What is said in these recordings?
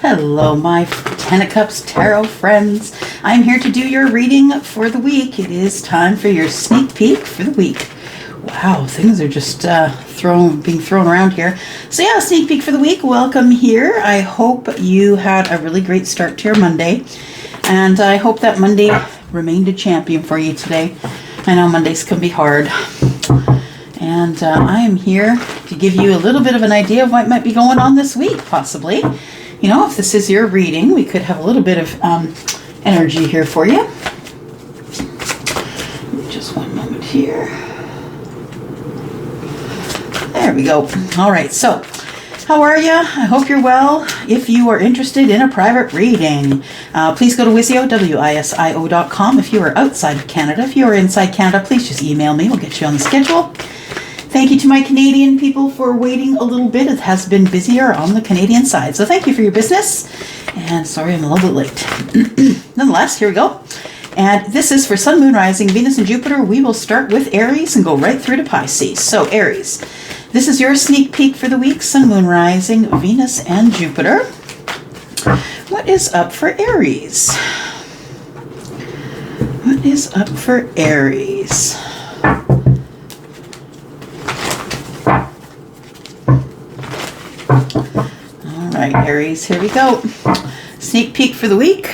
Hello, my Ten of Cups Tarot friends. I'm here to do your reading for the week. It is time for your sneak peek for the week. Wow, things are just being thrown around here. So yeah, sneak peek for the week. Welcome here. I hope you had a really great start to your Monday. And I hope that Monday remained a champion for you today. I know Mondays can be hard. And I am here to give you a little bit of an idea of what might be going on this week, possibly. You know, if this is your reading, we could have a little bit of energy here for you. Just one moment here. There we go. All right, so how are you? I hope you're well. If you are interested in a private reading, please go to WISIO, WISIO.com. If you are outside of Canada, if you are inside Canada, please just email me. We'll get you on the schedule. Thank you to my Canadian people for waiting a little bit. It has been busier on the Canadian side. So thank you for your business. And sorry I'm a little bit late. Nonetheless, here we go. And this is for Sun, Moon, Rising, Venus, and Jupiter. We will start with Aries and go right through to Pisces. So Aries, this is your sneak peek for the week. Sun, Moon, Rising, Venus, and Jupiter. What is up for Aries? What is up for Aries? All right, Aries, here we go. Sneak peek for the week.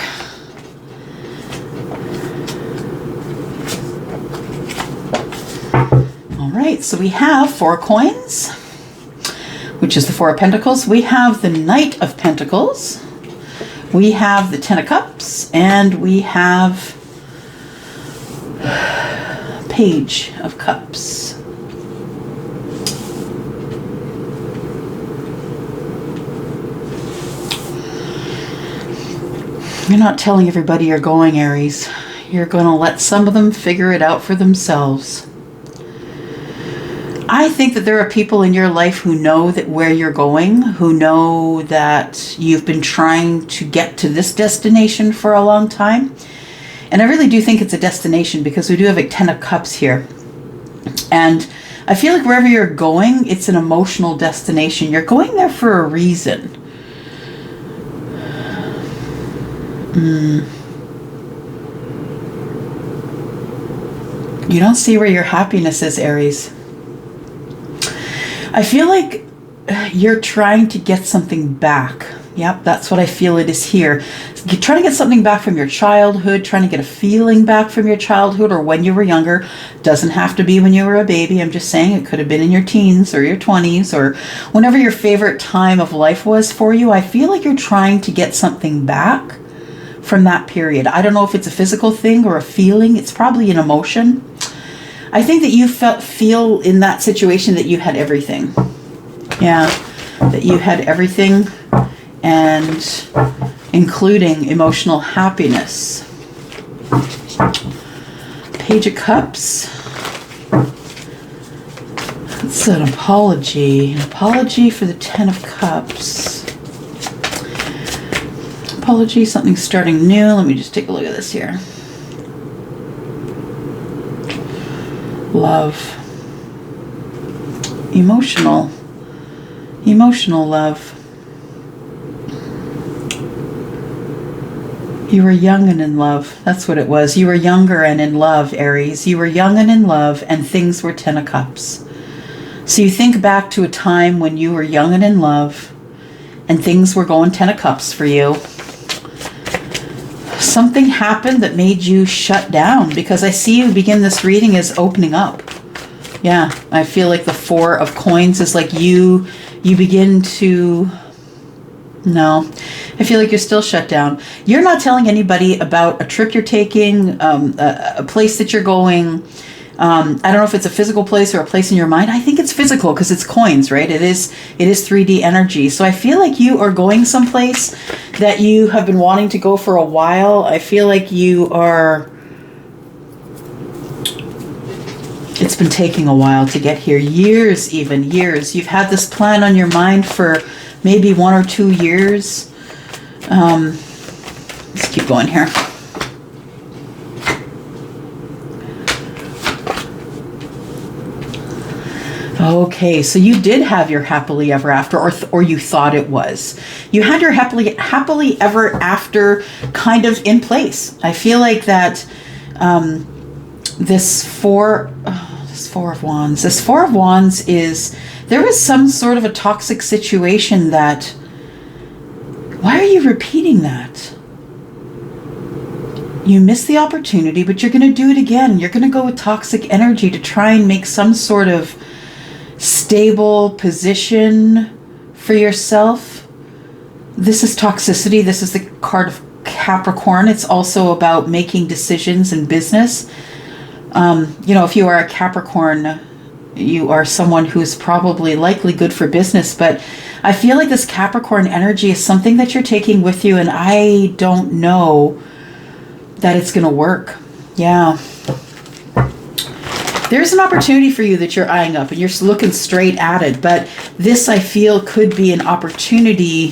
All right, so we have 4 coins, which is the 4 of Pentacles. We have the Knight of Pentacles. We have the 10 of Cups, and we have Page of Cups. You're not telling everybody you're going, Aries. You're going to let some of them figure it out for themselves. I think that there are people in your life who know that where you're going, who know that you've been trying to get to this destination for a long time. And I really do think it's a destination because we do have a 10 of Cups here. And I feel like wherever you're going, it's an emotional destination. You're going there for a reason. You don't see where your happiness is, Aries. I feel like you're trying to get something back. Yep, that's what I feel it is here. You're trying to get something back from your childhood, trying to get a feeling back from your childhood or when you were younger. Doesn't have to be when you were a baby. I'm just saying it could have been in your teens or your 20s or whenever your favorite time of life was for you. I feel like you're trying to get something back from that period. I don't know if it's a physical thing or a feeling. It's probably an emotion. I think that you feel in that situation that you had everything. Yeah, that you had everything, and including emotional happiness. Page of Cups. It's an apology. An apology for the 10 of Cups. Apology, something starting new. Let me just take a look at this here. Love. Emotional love. You were young and in love. That's what it was. You were younger and in love, Aries. You were young and in love, and things were 10 of Cups. So you think back to a time when you were young and in love, and things were going 10 of Cups for you. Something happened that made you shut down, because I see you begin this reading as opening up. Yeah, I feel like the 4 of Coins is like you begin to... No, I feel like you're still shut down. You're not telling anybody about a trip you're taking, a place that you're going. I don't know if it's a physical place or a place in your mind. I think it's physical because it's coins, right? It is 3D energy. So I feel like you are going someplace that you have been wanting to go for a while. I feel like you are... It's been taking a while to get here. Years, even years. You've had this plan on your mind for maybe 1 or 2 years. Let's keep going here. Okay, so you did have your happily ever after, or you thought it was. You had your happily ever after kind of in place. I feel like that this Four of Wands is, there was some sort of a toxic situation that, why are you repeating that? You missed the opportunity, but you're going to do it again. You're going to go with toxic energy to try and make some sort of stable position for yourself. This is toxicity. This is the card of Capricorn. It's also about making decisions in business. You know, if you are a Capricorn, you are someone who's probably likely good for business, but I feel like this Capricorn energy is something that you're taking with you, and I don't know that it's going to work. Yeah. There's an opportunity for you that you're eyeing up and you're looking straight at it, but this, I feel, could be an opportunity.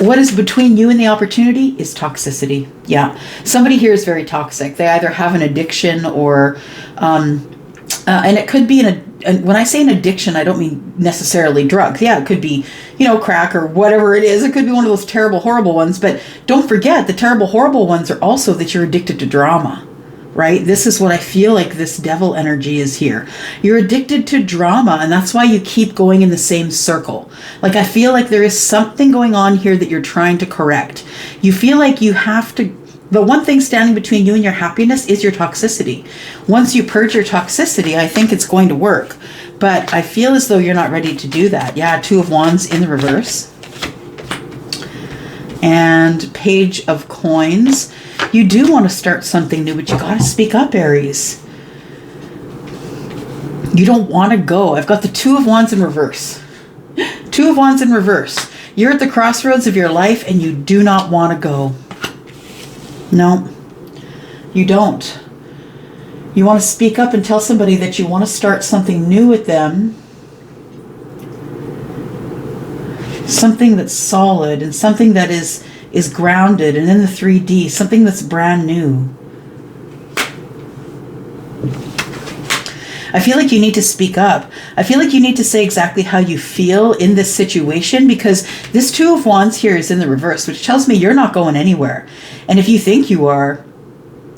What is between you and the opportunity is toxicity. Yeah. Somebody here is very toxic. They either have an addiction or, and it could be when I say an addiction, I don't mean necessarily drugs. Yeah, it could be, you know, crack or whatever it is. It could be one of those terrible, horrible ones. But don't forget, the terrible, horrible ones are also that you're addicted to drama, right? This is what I feel like this devil energy is here. You're addicted to drama, and that's why you keep going in the same circle. Like, I feel like there is something going on here that you're trying to correct. You feel like you have to. The one thing standing between you and your happiness is your toxicity. Once you purge your toxicity, I think it's going to work. But I feel as though you're not ready to do that. Yeah, Two of Wands in the reverse. And Page of Coins. You do want to start something new, but you got to speak up, Aries. You don't want to go. I've got the Two of Wands in reverse. Two of Wands in reverse. You're at the crossroads of your life and you do not want to go. No, you don't. You want to speak up and tell somebody that you want to start something new with them. Something that's solid and something that is grounded and in the 3D, something that's brand new. I feel like you need to speak up. I feel like you need to say exactly how you feel in this situation, because this Two of Wands here is in the reverse, which tells me you're not going anywhere. And if you think you are,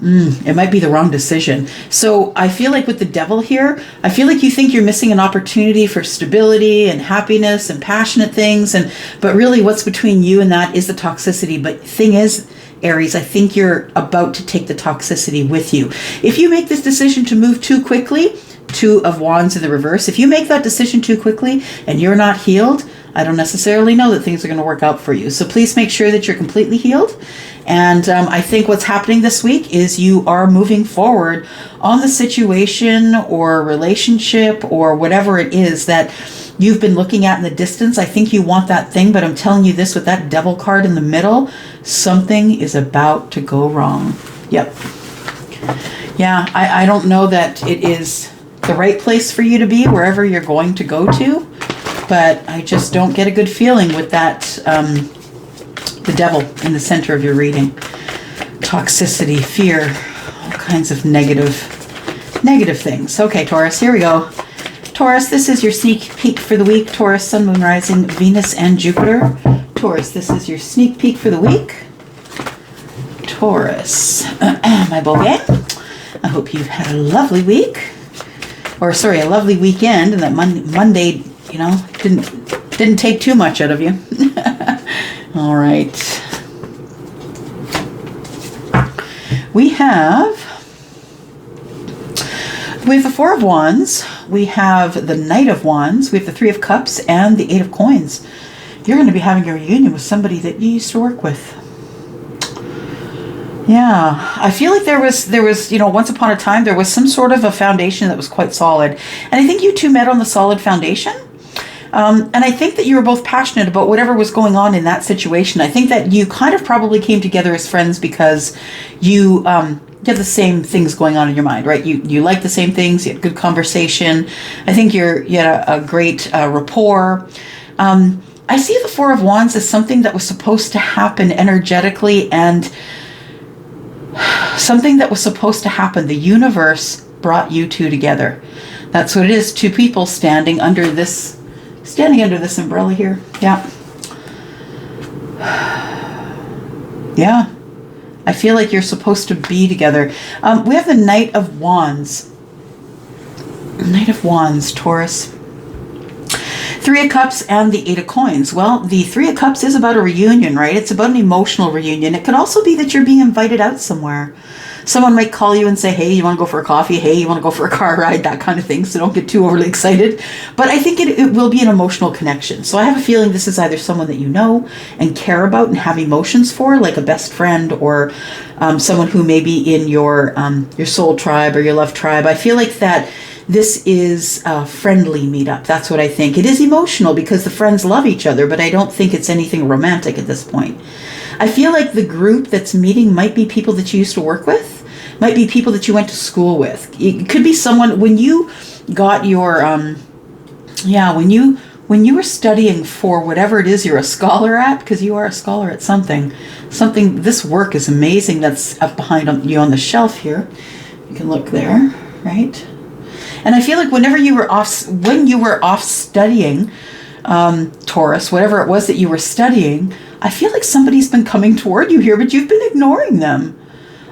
it might be the wrong decision. So I feel like with the Devil here, I feel like you think you're missing an opportunity for stability and happiness and passionate things. But really what's between you and that is the toxicity. But thing is, Aries, I think you're about to take the toxicity with you. If you make this decision to move too quickly, Two of Wands in the reverse, if you make that decision too quickly and you're not healed, I don't necessarily know that things are going to work out for you. So please make sure that you're completely healed. And I think what's happening this week is you are moving forward on the situation or relationship or whatever it is that you've been looking at in the distance. I think you want that thing, but I'm telling you this, with that Devil card in the middle, something is about to go wrong. Yep. Yeah, I don't know that it is the right place for you to be, wherever you're going to go to, but I just don't get a good feeling with that, the Devil in the center of your reading. Toxicity, fear, all kinds of negative things. Okay, Taurus, here we go. Taurus, this is your sneak peek for the week. Taurus, Sun, Moon, Rising, Venus, and Jupiter. Taurus, this is your sneak peek for the week. Taurus, my beau gang, I hope you've had a lovely week. Or sorry, a lovely weekend, and that Monday, you know, didn't take too much out of you. All right. We have the Four of Wands, we have the Knight of Wands, we have the Three of Cups, and the Eight of Coins. You're going to be having a reunion with somebody that you used to work with. Yeah, I feel like there was, you know, once upon a time, there was some sort of a foundation that was quite solid. And I think you two met on the solid foundation. And I think that you were both passionate about whatever was going on in that situation. I think that you kind of probably came together as friends because you had the same things going on in your mind, right? You like the same things, you had good conversation. I think you had a great rapport. I see the Four of Wands as something that was supposed to happen energetically, and something that was supposed to happen. The universe brought you two together. That's what it is. Two people standing under this umbrella here. Yeah. Yeah. I feel like you're supposed to be together. We have the Knight of Wands. Knight of Wands, Taurus. Three of Cups and the Eight of Coins. Well, the Three of Cups is about a reunion, right? It's about an emotional reunion. It could also be that you're being invited out somewhere. Someone might call you and say, hey, you want to go for a coffee? Hey, you want to go for a car ride? That kind of thing. So don't get too overly excited. But I think it will be an emotional connection. So I have a feeling this is either someone that you know and care about and have emotions for, like a best friend, or someone who may be in your soul tribe or your love tribe. I feel like that this is a friendly meetup. That's what I think. It is emotional because the friends love each other, but I don't think it's anything romantic at this point. I feel like the group that's meeting might be people that you used to work with, might be people that you went to school with. It could be someone, when you got your, when you were studying for whatever it is you're a scholar at, because you are a scholar at something, this work is amazing that's up behind you on the shelf here. You can look there, right? And I feel like when you were off studying, Taurus, whatever it was that you were studying, I feel like somebody's been coming toward you here, but you've been ignoring them.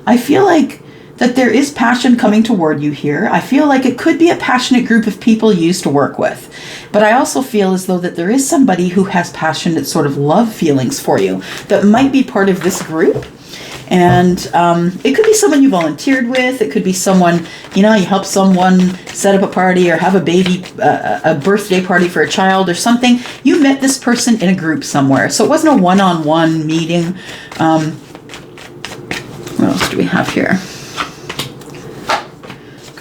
I feel like that there is passion coming toward you here. I feel like it could be a passionate group of people you used to work with. But I also feel as though that there is somebody who has passionate sort of love feelings for you that might be part of this group. And it could be someone you volunteered with. It could be someone, you help someone set up a party or have a birthday party for a child or something. You met this person in a group somewhere. So it wasn't a one-on-one meeting. What else do we have here?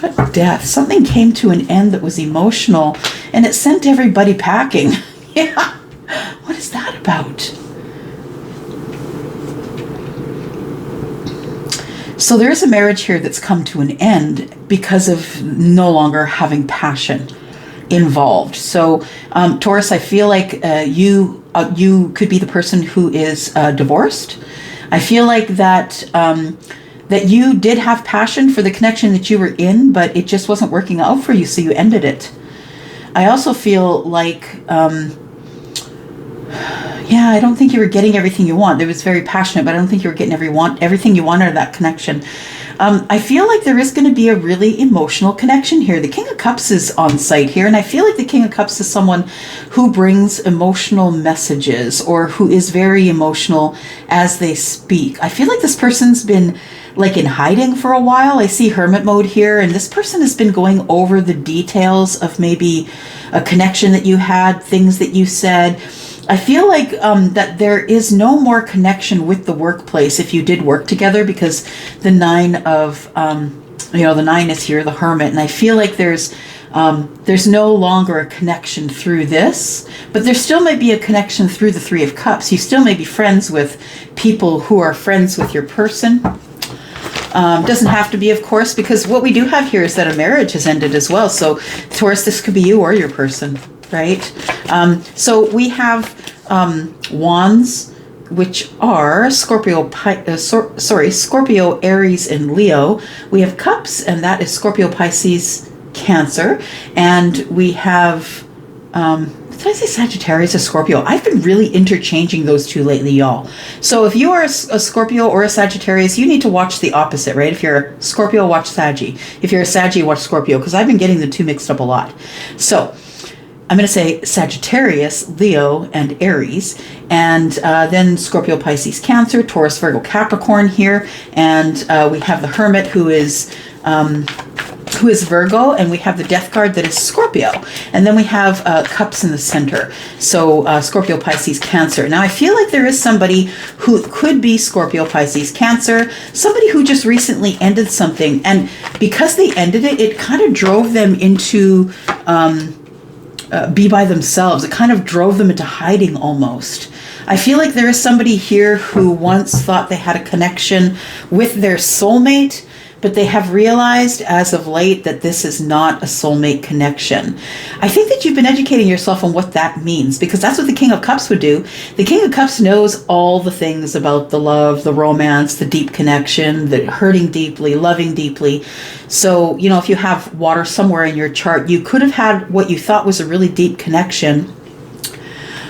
Got Death. Something came to an end that was emotional and it sent everybody packing. Yeah. What is that about? So there's a marriage here that's come to an end because of no longer having passion involved. So Taurus, I feel like you could be the person who is divorced. I feel like that you did have passion for the connection that you were in, but it just wasn't working out for you, so you ended it. I also feel like I don't think you were getting everything you want. It was very passionate, but I don't think you were getting everything you wanted out of that connection. I feel like there is going to be a really emotional connection here. The King of Cups is on site here, and I feel like the King of Cups is someone who brings emotional messages or who is very emotional as they speak. I feel like this person's been like in hiding for a while. I see hermit mode here, and this person has been going over the details of maybe a connection that you had, things that you said. I feel like that there is no more connection with the workplace if you did work together, because the nine is here, the Hermit, and I feel like there's no longer a connection through this, but there still might be a connection through the Three of Cups. You still may be friends with people who are friends with your person. Doesn't have to be, of course, because what we do have here is that a marriage has ended as well. So Taurus, this could be you or your person, right? So we have wands, which are Scorpio, Aries, and Leo. We have cups, and that is Scorpio, Pisces, Cancer. And we have, did I say Sagittarius or Scorpio? I've been really interchanging those two lately, y'all. So if you are a Scorpio or a Sagittarius, you need to watch the opposite, right? If you're a Scorpio, watch Saggy. If you're a Saggy, watch Scorpio, because I've been getting the two mixed up a lot. So I'm going to say Sagittarius, Leo, and Aries, and then Scorpio, Pisces, Cancer, Taurus, Virgo, Capricorn here, and we have the Hermit who is Virgo, and we have the Death card that is Scorpio, and then we have Cups in the center, so Scorpio, Pisces, Cancer. Now I feel like there is somebody who could be Scorpio, Pisces, Cancer, somebody who just recently ended something, and because they ended it, it kind of drove them into be by themselves. It kind of drove them into hiding almost. I feel like there is somebody here who once thought they had a connection with their soulmate, but they have realized as of late that this is not a soulmate connection. I think that you've been educating yourself on what that means, because that's what the King of Cups would do. The King of Cups knows all the things about the love, the romance, the deep connection, the hurting deeply, loving deeply. So, you know, if you have water somewhere in your chart, you could have had what you thought was a really deep connection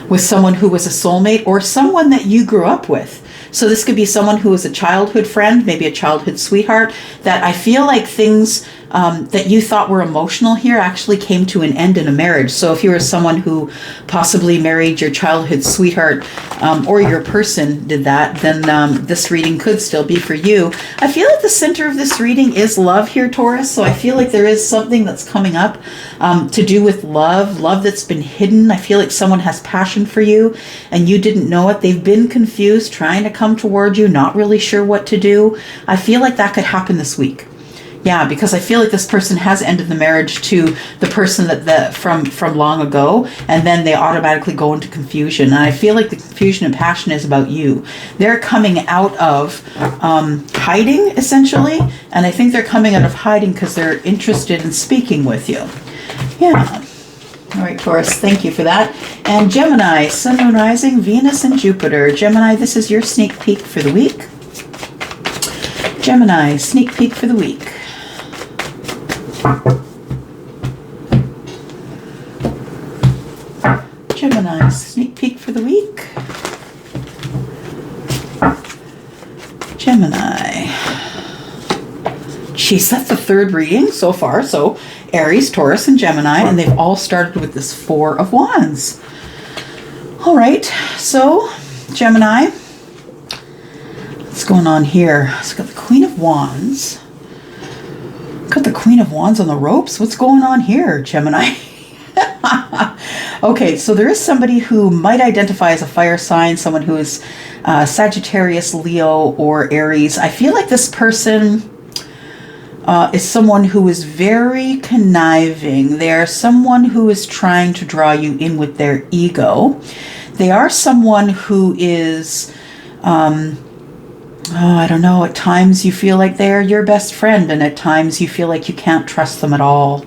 with someone who was a soulmate or someone that you grew up with. So this could be someone who was a childhood friend, maybe a childhood sweetheart, that I feel like things that you thought were emotional here actually came to an end in a marriage. So if you were someone who possibly married your childhood sweetheart, or your person did that, then this reading could still be for you. I feel like the center of this reading is love here, Taurus. So I feel like there is something that's coming up to do with love that's been hidden. I feel like someone has passion for you and you didn't know it. They've been confused, trying to come toward you, not really sure what to do. I feel like that could happen this week. Yeah, because I feel like this person has ended the marriage to the person that from long ago, and then they automatically go into confusion. And I feel like the confusion and passion is about you. They're coming out of hiding, essentially, and I think they're coming out of hiding because they're interested in speaking with you. Yeah. All right, Taurus, thank you for that. And Gemini, Sun, Moon, Rising, Venus, and Jupiter. Gemini, this is your sneak peek for the week. Gemini, sneak peek for the week. Gemini, sneak peek for the week. Gemini. Geez, that's the third reading so far. So Aries, Taurus, and Gemini, and they've all started with this Four of Wands. All right, so Gemini, what's going on here? So got the Queen of Wands. Got the Queen of Wands on the ropes. What's going on here, Gemini? Okay, so there is somebody who might identify as a fire sign, someone who is Sagittarius, Leo, or Aries. I feel like this person is someone who is very conniving. They are someone who is trying to draw you in with their ego. They are someone who is... I don't know, at times you feel like they're your best friend, and at times you feel like you can't trust them at all.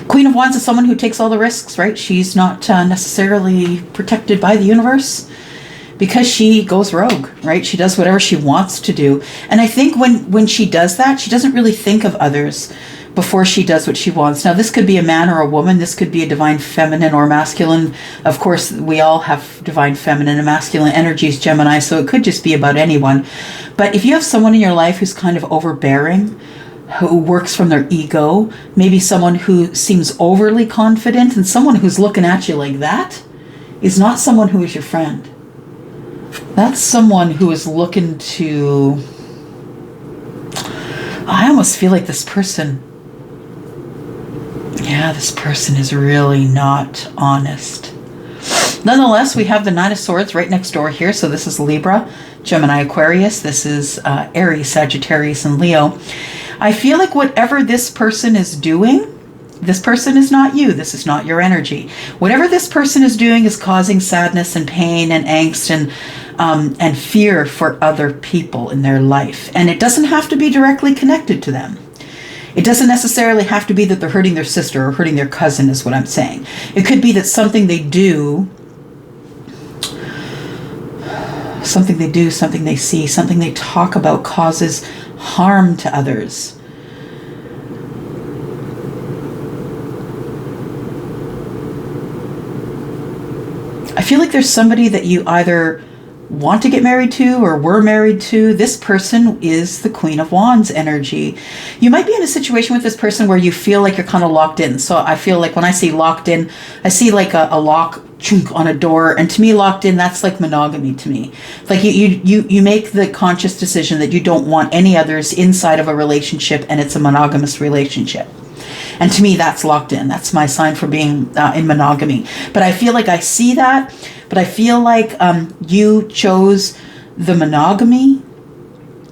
Queen of Wands is someone who takes all the risks, right? She's not necessarily protected by the universe because she goes rogue, right? She does whatever she wants to do. And I think when she does that, she doesn't really think of others before she does what she wants. Now, this could be a man or a woman. This could be a divine feminine or masculine. Of course, we all have divine feminine and masculine energies, Gemini, so it could just be about anyone. But if you have someone in your life who's kind of overbearing, who works from their ego, maybe someone who seems overly confident, and someone who's looking at you like that is not someone who is your friend. That's someone who is looking to... I almost feel like this person... Yeah, this person is really not honest. Nonetheless, we have the Nine of Swords right next door here. So this is Libra, Gemini, Aquarius. This is Aries, Sagittarius, and Leo. I feel like whatever this person is doing, this person is not you. This is not your energy. Whatever this person is doing is causing sadness and pain and angst and fear for other people in their life. And it doesn't have to be directly connected to them. It doesn't necessarily have to be that they're hurting their sister or hurting their cousin, is what I'm saying. It could be that something they do, something they see, something they talk about causes harm to others. I feel like there's somebody that you either want to get married to or were married to. This person is the Queen of Wands energy. You might be in a situation with this person where you feel like you're kind of locked in. So I feel like when I say locked in, I see like a lock on a door, and to me, locked in, that's like monogamy to me. Like you make the conscious decision that you don't want any others inside of a relationship, and it's a monogamous relationship. And to me, that's locked in. That's my sign for being in monogamy. But I feel like I see that. But I feel like you chose the monogamy,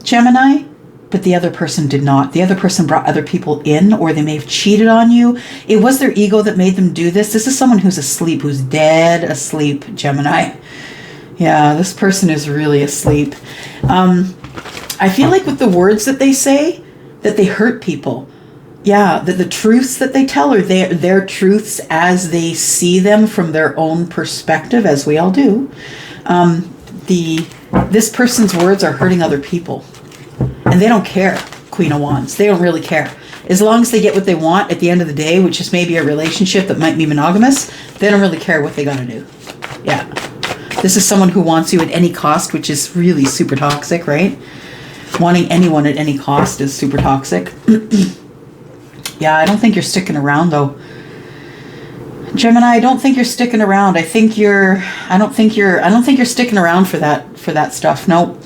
Gemini, but the other person did not. The other person brought other people in, or they may have cheated on you. It was their ego that made them do this. This is someone who's asleep, who's dead asleep, Gemini. Yeah, this person is really asleep. I feel like with the words that they say, that they hurt people. Yeah, that the truths that they tell are their truths as they see them from their own perspective, as we all do. This person's words are hurting other people. And they don't care, Queen of Wands. They don't really care. As long as they get what they want at the end of the day, which is maybe a relationship that might be monogamous, they don't really care what they got to do. Yeah. This is someone who wants you at any cost, which is really super toxic, right? Wanting anyone at any cost is super toxic. Yeah, I don't think you're sticking around though. Gemini, I don't think you're sticking around. I don't think you're sticking around for that stuff. No.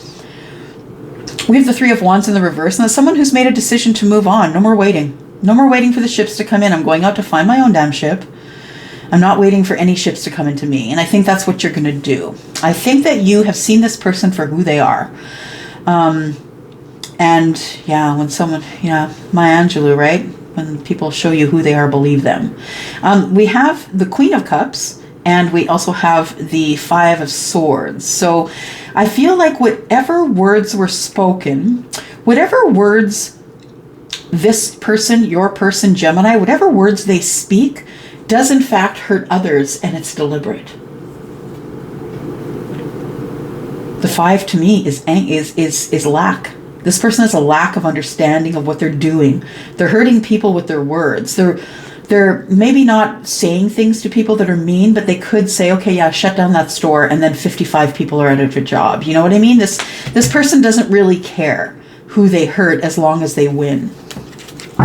We have the Three of Wands in the reverse, and that's someone who's made a decision to move on. No more waiting. No more waiting for the ships to come in. I'm going out to find my own damn ship. I'm not waiting for any ships to come into me. And I think that's what you're going to do. I think that you have seen this person for who they are. And yeah, when someone, Maya Angelou, right? When people show you who they are, believe them. We have the Queen of Cups, and we also have the Five of Swords. So I feel like whatever words were spoken, whatever words this person, your person, Gemini, whatever words they speak, does in fact hurt others, and it's deliberate. The Five to me is lack. This person has a lack of understanding of what they're doing. They're hurting people with their words. They're maybe not saying things to people that are mean, but they could say, okay, yeah, shut down that store, and then 55 people are out of a job. You know what I mean? This person doesn't really care who they hurt as long as they win.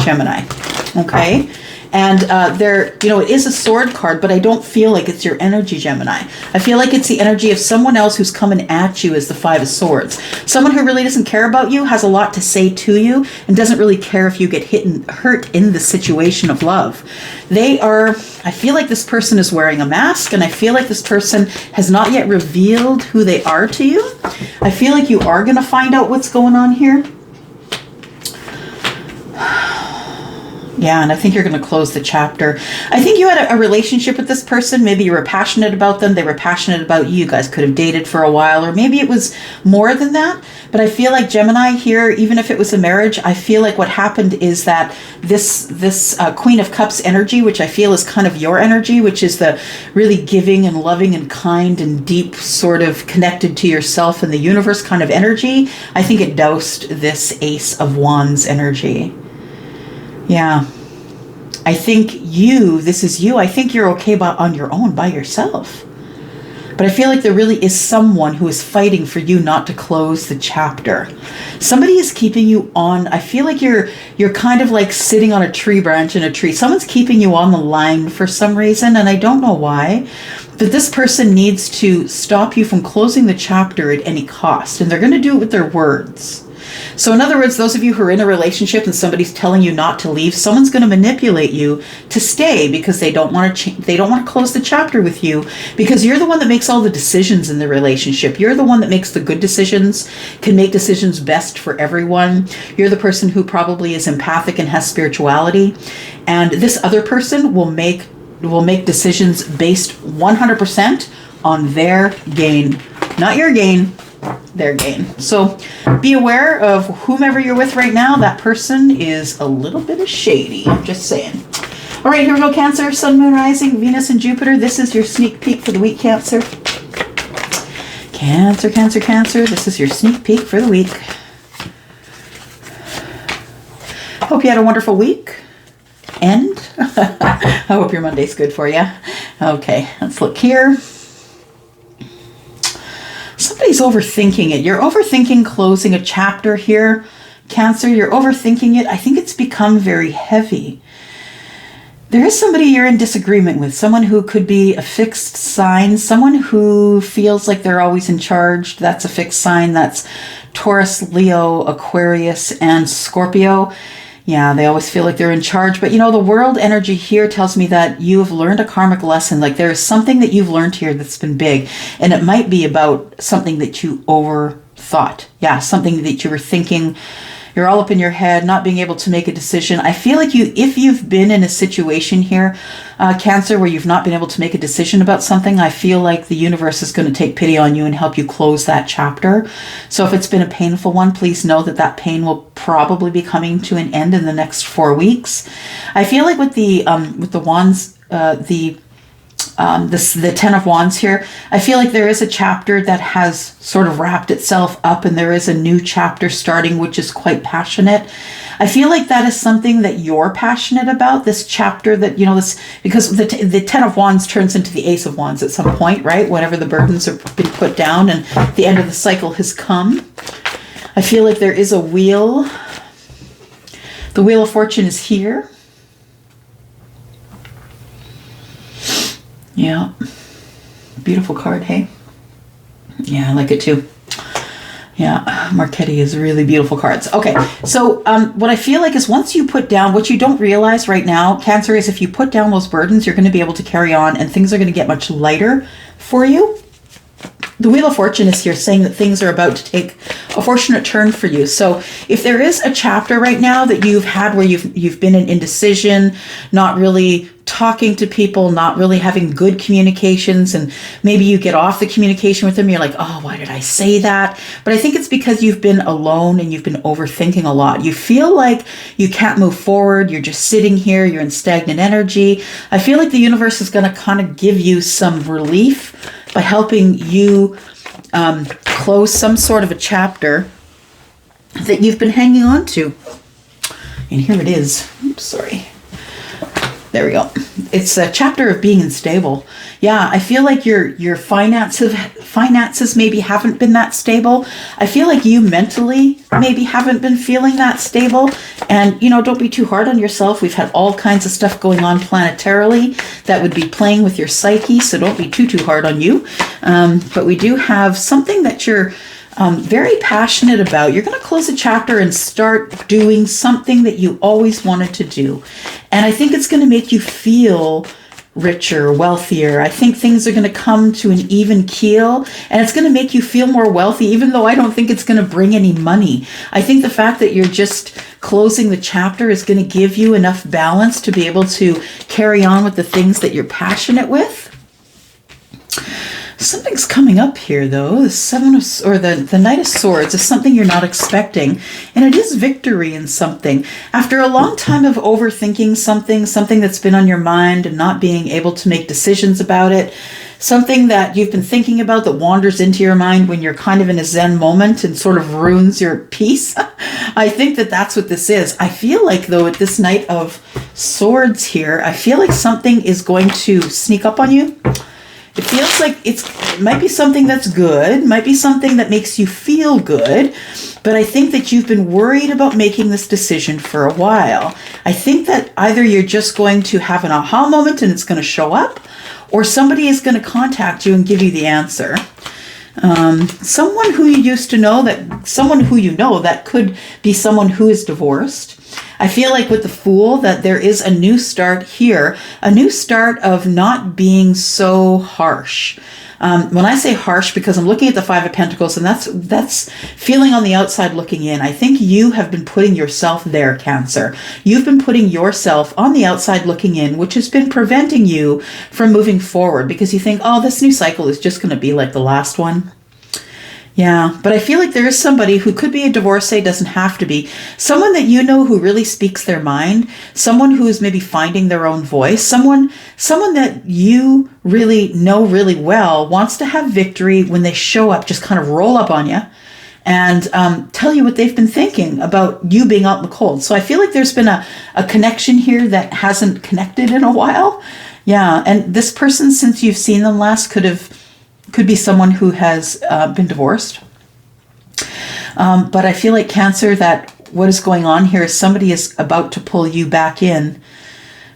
Gemini. Okay? And it is a sword card, but I don't feel like it's your energy, Gemini. I feel like it's the energy of someone else who's coming at you as the Five of Swords. Someone who really doesn't care about you, has a lot to say to you, and doesn't really care if you get hurt in the situation of love. I feel like this person is wearing a mask, and I feel like this person has not yet revealed who they are to you. I feel like you are going to find out what's going on here. Yeah, and I think you're going to close the chapter. I think you had a relationship with this person. Maybe you were passionate about them. They were passionate about you. You guys could have dated for a while, or maybe it was more than that. But I feel like Gemini here, even if it was a marriage, I feel like what happened is that this Queen of Cups energy, which I feel is kind of your energy, which is the really giving and loving and kind and deep, sort of connected to yourself and the universe kind of energy, I think it doused this Ace of Wands energy. Yeah, I think this is you. I think you're okay on your own, by yourself. But I feel like there really is someone who is fighting for you not to close the chapter. Somebody is keeping you on. I feel like you're kind of like sitting on a tree branch in a tree. Someone's keeping you on the line for some reason, and I don't know why. But this person needs to stop you from closing the chapter at any cost, and they're going to do it with their words. So in other words, those of you who are in a relationship and somebody's telling you not to leave, someone's going to manipulate you to stay because they don't want to close the chapter with you, because you're the one that makes all the decisions in the relationship. You're the one that makes the good decisions, can make decisions best for everyone. You're the person who probably is empathic and has spirituality. And this other person will make decisions based 100% on their gain, not your gain. Their gain. So be aware of whomever you're with right now. That person is a little bit shady. I'm just saying. All right, here we go, Cancer, Sun, Moon, Rising, Venus, and Jupiter. This is your sneak peek for the week, Cancer. Cancer, Cancer, Cancer. This is your sneak peek for the week. Hope you had a wonderful week. And I hope your Monday's good for you. Okay, let's look here. Somebody's overthinking it. You're overthinking closing a chapter here, Cancer. You're overthinking it. I think it's become very heavy. There is somebody you're in disagreement with, someone who could be a fixed sign, someone who feels like they're always in charge. That's a fixed sign. That's Taurus, Leo, Aquarius, and Scorpio. Yeah, they always feel like they're in charge. But, the world energy here tells me that you have learned a karmic lesson. Like there is something that you've learned here that's been big. And it might be about something that you overthought. Yeah, something that you were thinking, You're all up in your head, not being able to make a decision. I feel like if you've been in a situation here, Cancer, where you've not been able to make a decision about something, I feel like the universe is going to take pity on you and help you close that chapter. So if it's been a painful one, please know that that pain will probably be coming to an end in the next 4 weeks. I feel like with the wands, the 10 of Wands here, I feel like there is a chapter that has sort of wrapped itself up, and there is a new chapter starting, which is quite passionate. I feel like that is something that you're passionate about, this chapter that, this, because the 10 of Wands turns into the Ace of Wands at some point, right? Whenever the burdens have been put down and the end of the cycle has come. I feel like there is a wheel. The Wheel of Fortune is here. Yeah, beautiful card, hey? Yeah, I like it too. Yeah, Marquetti is really beautiful cards. Okay, so what I feel like is once you put down, what you don't realize right now, Cancer, is if you put down those burdens, you're going to be able to carry on and things are going to get much lighter for you. The Wheel of Fortune is here saying that things are about to take a fortunate turn for you. So if there is a chapter right now that you've had where you've been in indecision, not really talking to people, not really having good communications, and maybe you get off the communication with them, you're like, oh, why did I say that? But I think it's because you've been alone and you've been overthinking a lot. You feel like you can't move forward. You're just sitting here. You're in stagnant energy. I feel like the universe is going to kind of give you some relief by helping you close some sort of a chapter that you've been hanging on to. And here it is. Oops, sorry. There we go. It's a chapter of being unstable. Yeah, I feel like your finances maybe haven't been that stable. I feel like you mentally maybe haven't been feeling that stable. And, don't be too hard on yourself. We've had all kinds of stuff going on planetarily that would be playing with your psyche, so don't be too hard on you. But we do have something that you're very passionate about. You're going to close a chapter and start doing something that you always wanted to do. And I think it's going to make you feel richer, wealthier. I think things are going to come to an even keel, and it's going to make you feel more wealthy, even though I don't think it's going to bring any money. I think the fact that you're just closing the chapter is going to give you enough balance to be able to carry on with the things that you're passionate with. Something's coming up here, though. The Knight of Swords is something you're not expecting, and it is victory in something. After a long time of overthinking something that's been on your mind and not being able to make decisions about it, something that you've been thinking about that wanders into your mind when you're kind of in a Zen moment and sort of ruins your peace. I think that that's what this is. I feel like, though, with this Knight of Swords here, I feel like something is going to sneak up on you. It feels like it might be something that's good, might be something that makes you feel good, but I think that you've been worried about making this decision for a while. I think that either you're just going to have an aha moment and it's going to show up, or somebody is going to contact you and give you the answer. Someone who you used to know, that could be someone who is divorced. I feel like with the Fool that there is a new start here, a new start of not being so harsh. When I say harsh, because I'm looking at the Five of Pentacles, and that's feeling on the outside looking in. I think you have been putting yourself there, Cancer. You've been putting yourself on the outside looking in, which has been preventing you from moving forward because you think, oh, this new cycle is just going to be like the last one. Yeah, but I feel like there is somebody who could be a divorcee, doesn't have to be. Someone that you know who really speaks their mind, someone who is maybe finding their own voice, someone that you really know really well wants to have victory when they show up, just kind of roll up on you and tell you what they've been thinking about you being out in the cold. So I feel like there's been a connection here that hasn't connected in a while. Yeah, and this person, since you've seen them last, could be someone who has been divorced. But I feel like, Cancer, that what is going on here is somebody is about to pull you back in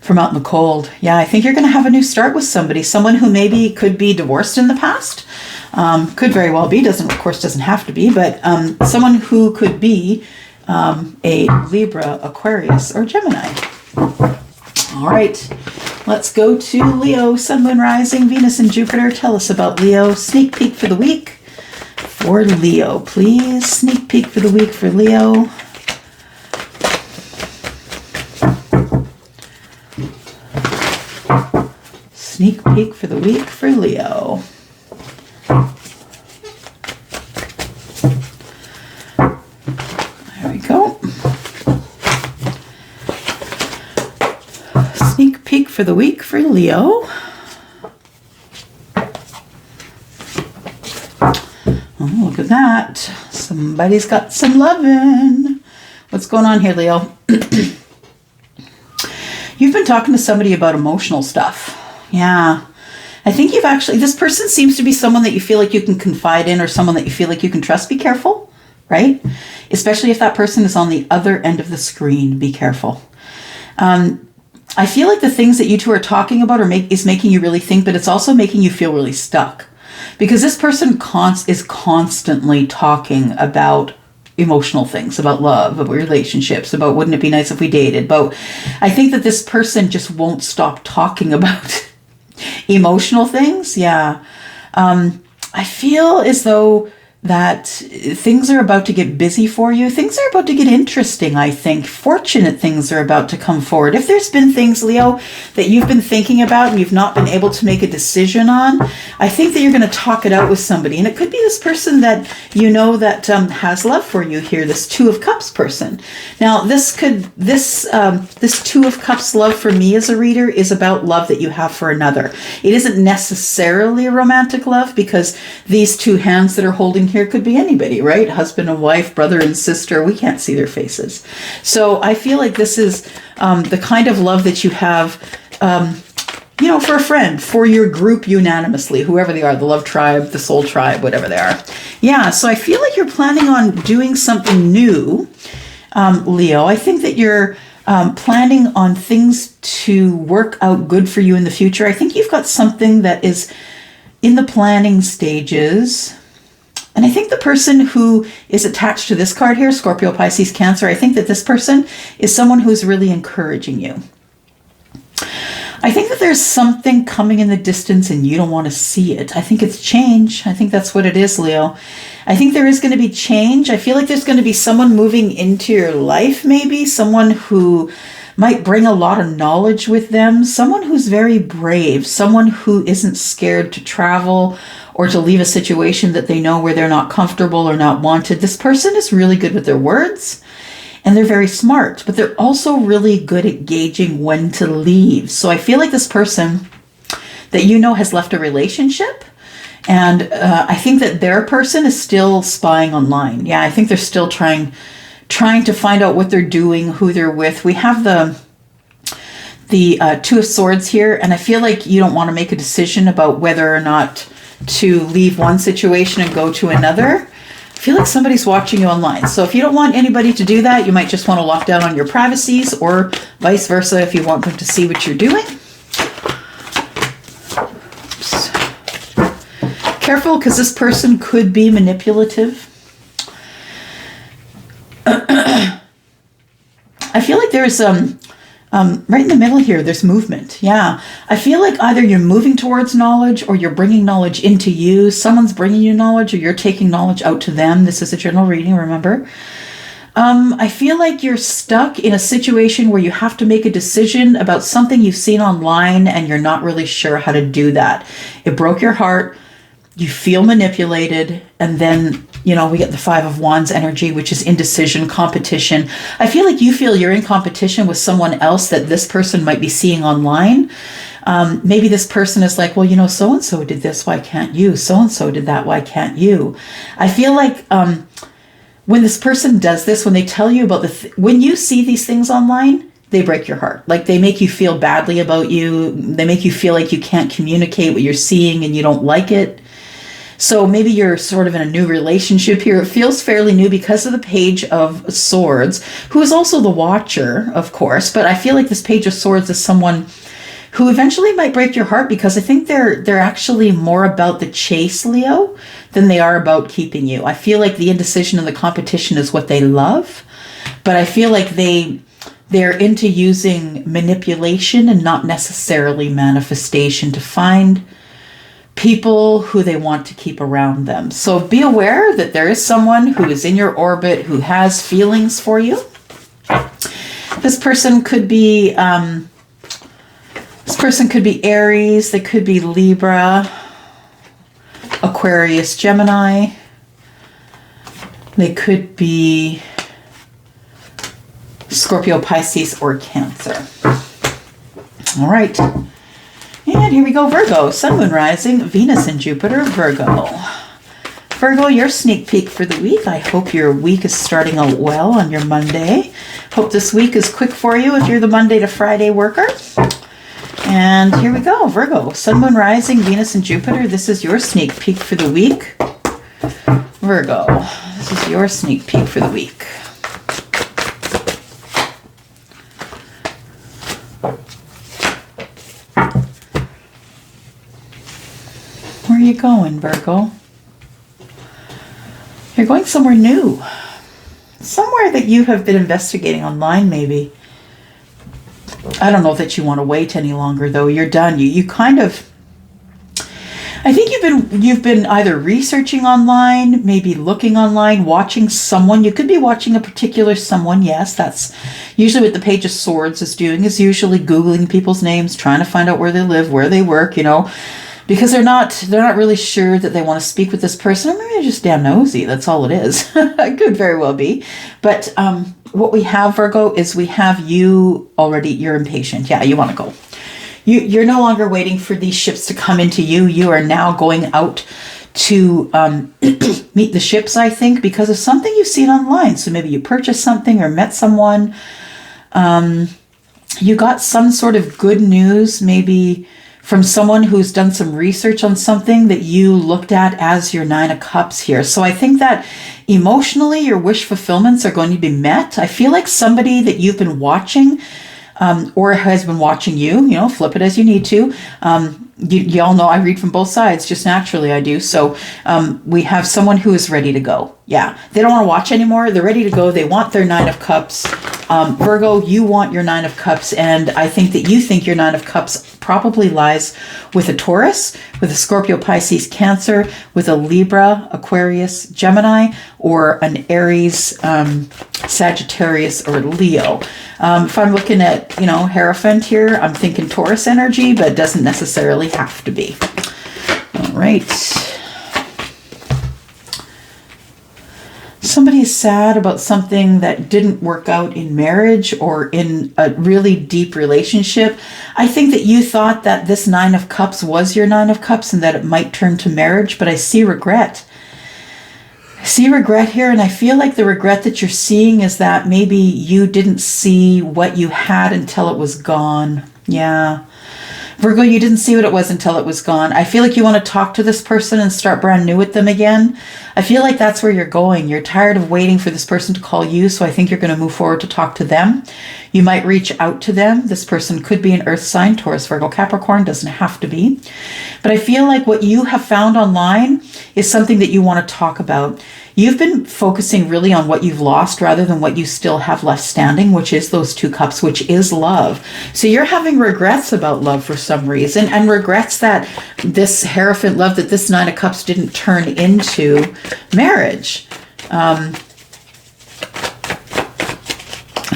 from out in the cold. Yeah, I think you're going to have a new start with somebody, someone who maybe could be divorced in the past. Could very well be, doesn't have to be, but someone who could be a Libra, Aquarius, or Gemini. All right, let's go to Leo, Sun, Moon, Rising, Venus, and Jupiter. Tell us about Leo. Sneak peek for the week for Leo, please. Sneak peek for the week for Leo. peek for the week for Leo. There we go. Sneak peek for the week for Leo. Oh, look at that. Somebody's got some lovin'. What's going on here, Leo? You've been talking to somebody about emotional stuff. Yeah. I think you've actually, this person seems to be someone that you feel like you can confide in, or someone that you feel like you can trust. Be careful, right? Especially if that person is on the other end of the screen. Be careful. I feel like the things that you two are talking about is making you really think, but it's also making you feel really stuck. Because this person is constantly talking about emotional things, about love, about relationships, about wouldn't it be nice if we dated. But I think that this person just won't stop talking about emotional things. Yeah. I feel as though that things are about to get busy for you. Things are about to get interesting, I think. Fortunate things are about to come forward. If there's been things, Leo, that you've been thinking about and you've not been able to make a decision on, I think that you're going to talk it out with somebody. And it could be this person that you know that has love for you here, this Two of Cups person. Now, this Two of Cups love for me as a reader is about love that you have for another. It isn't necessarily a romantic love, because these two hands that are holding here could be anybody, right? Husband and wife, brother and sister. We can't see their faces. So I feel like this is the kind of love that you have, for a friend, for your group unanimously, whoever they are, the love tribe, the soul tribe, whatever they are. Yeah, so I feel like you're planning on doing something new, Leo. I think that you're planning on things to work out good for you in the future. I think you've got something that is in the planning stages. And I think the person who is attached to this card here, Scorpio, Pisces, Cancer, I think that this person is someone who's really encouraging you. I think that there's something coming in the distance and you don't want to see it. I think it's change. I think that's what it is, Leo. I think there is going to be change. I feel like there's going to be someone moving into your life, maybe someone who might bring a lot of knowledge with them, someone who's very brave, someone who isn't scared to travel or to leave a situation that they know where they're not comfortable or not wanted. This person is really good with their words, and they're very smart, but they're also really good at gauging when to leave. So I feel like this person that you know has left a relationship, and I think that their person is still spying online. Yeah, I think they're still trying to find out what they're doing, who they're with. We have the Two of Swords here, and I feel like you don't want to make a decision about whether or not to leave one situation and go to another. I feel like somebody's watching you online. So if you don't want anybody to do that, you might just want to lock down on your privacies, or vice versa if you want them to see what you're doing. Oops. Careful, because this person could be manipulative. I feel like there's right in the middle here, there's movement. Yeah. I feel like either you're moving towards knowledge or you're bringing knowledge into you. Someone's bringing you knowledge or you're taking knowledge out to them. This is a general reading, remember? I feel like you're stuck in a situation where you have to make a decision about something you've seen online and you're not really sure how to do that. It broke your heart. You feel manipulated, and then, we get the Five of Wands energy, which is indecision, competition. I feel like you feel you're in competition with someone else that this person might be seeing online. Maybe this person is like, well, so-and-so did this, why can't you? So-and-so did that, why can't you? I feel like when this person does this, when they tell you about when you see these things online, they break your heart. Like, they make you feel badly about you. They make you feel like you can't communicate what you're seeing and you don't like it. So maybe you're sort of in a new relationship here. It feels fairly new because of the Page of Swords, who is also the Watcher, of course. But I feel like this Page of Swords is someone who eventually might break your heart, because I think they're actually more about the chase, Leo, than they are about keeping you. I feel like the indecision and the competition is what they love, but I feel like they're into using manipulation and not necessarily manifestation to find people who they want to keep around them. So be aware that there is someone who is in your orbit who has feelings for you. This person could be person could be Aries, they could be Libra, Aquarius, Gemini. They could be Scorpio, Pisces, or Cancer. All right. And here we go, Virgo. Sun, Moon, Rising, Venus, and Jupiter, Virgo. Virgo, your sneak peek for the week. I hope your week is starting out well on your Monday. Hope this week is quick for you if you're the Monday to Friday worker. And here we go, Virgo. Sun, Moon, Rising, Venus, and Jupiter. This is your sneak peek for the week. Virgo, this is your sneak peek for the week. Where are you going, Virgo? You're going somewhere new. Somewhere that you have been investigating online, maybe. I don't know that you want to wait any longer, though. You're done. You kind of... I think you've been either researching online, maybe looking online, watching someone. You could be watching a particular someone. Yes, that's usually what the Page of Swords is doing, is usually Googling people's names, trying to find out where they live, where they work, you know, because they're not really sure that they want to speak with this person, or maybe they're just damn nosy. That's all it is. It could very well be. But what we have, Virgo, is we have you already. You're impatient. Yeah, you want to go. You're no longer waiting for these ships to come into you. You are now going out to meet the ships, I think, because of something you've seen online. So maybe you purchased something or met someone. You got some sort of good news, maybe from someone who's done some research on something that you looked at as your Nine of Cups here. So I think that emotionally your wish fulfillments are going to be met. I feel like somebody that you've been watching or has been watching you, you know, flip it as you need to. Y'all know I read from both sides, just naturally I do. So we have someone who is ready to go. Yeah, they don't want to watch anymore. They're ready to go. They want their Nine of Cups. Virgo, you want your Nine of Cups, and I think that you think your Nine of Cups probably lies with a Taurus, with a Scorpio, Pisces, Cancer, with a Libra, Aquarius, Gemini, or an Aries, Sagittarius, or Leo. If I'm looking at, you know, Hierophant here, I'm thinking Taurus energy, but it doesn't necessarily have to be. All right. Somebody is sad about something that didn't work out in marriage or in a really deep relationship. I think that you thought that this Nine of Cups was your Nine of Cups and that it might turn to marriage, but I see regret. I see regret here, and I feel like the regret that you're seeing is that maybe you didn't see what you had until it was gone. Yeah. Virgo, you didn't see what it was until it was gone. I feel like you want to talk to this person and start brand new with them again. I feel like that's where you're going. You're tired of waiting for this person to call you, so I think you're going to move forward to talk to them. You might reach out to them. This person could be an earth sign, Taurus, Virgo, Capricorn, doesn't have to be. But I feel like what you have found online is something that you want to talk about. You've been focusing really on what you've lost rather than what you still have left standing, which is those two cups, which is love. So you're having regrets about love for some reason, and regrets that this Hierophant love, that this Nine of Cups didn't turn into marriage.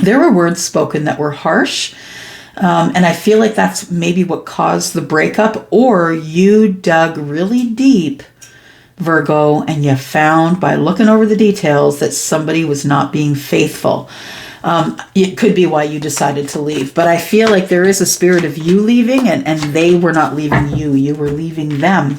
There were words spoken that were harsh. And I feel like that's maybe what caused the breakup, or you dug really deep, Virgo, and you found by looking over the details that somebody was not being faithful. It could be why you decided to leave, but I feel like there is a spirit of you leaving, and they were not leaving you. You were leaving them.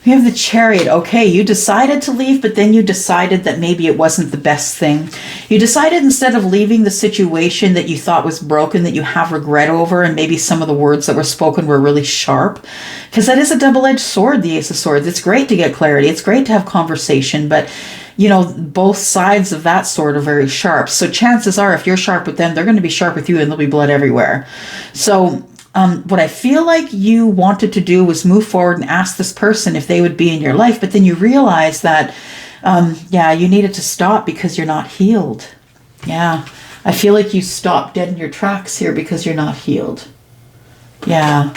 We have the Chariot. Okay, you decided to leave, but then you decided that maybe it wasn't the best thing. You decided instead of leaving the situation that you thought was broken, that you have regret over, and maybe some of the words that were spoken were really sharp. Because that is a double-edged sword, the Ace of Swords. It's great to get clarity. It's great to have conversation, but you know, both sides of that sword are very sharp. So chances are, if you're sharp with them, they're going to be sharp with you, and there'll be blood everywhere. So what I feel like you wanted to do was move forward and ask this person if they would be in your life, but then you realize that, yeah, you needed to stop because you're not healed. Yeah, I feel like you stopped dead in your tracks here because you're not healed. Yeah.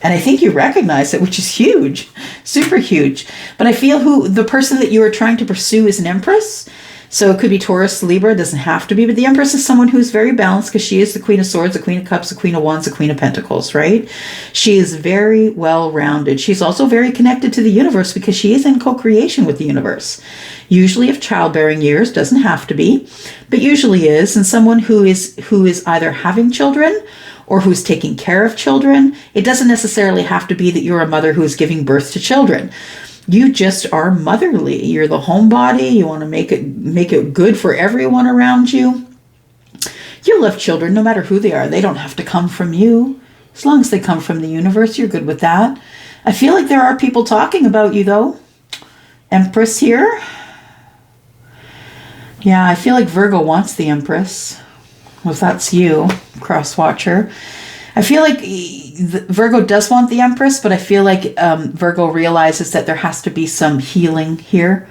And I think you recognize it, which is huge, super huge. But I feel the person that you are trying to pursue is an Empress. So it could be Taurus, Libra, it doesn't have to be, but the Empress is someone who's very balanced because she is the Queen of Swords, the Queen of Cups, the Queen of Wands, the Queen of Pentacles, right? She is very well-rounded. She's also very connected to the universe because she is in co-creation with the universe. Usually of childbearing years, doesn't have to be, but usually is, and someone who is either having children or who's taking care of children. It doesn't necessarily have to be that you're a mother who is giving birth to children. You just are motherly. You're the homebody. You want to make it good for everyone around you. You love children no matter who they are. They don't have to come from you. As long as they come from the universe, you're good with that. I feel like there are people talking about you though. Empress here. Yeah, I feel like Virgo wants the Empress. Well, if that's you, cross watcher. I feel like Virgo does want the Empress, but I feel like Virgo realizes that there has to be some healing here.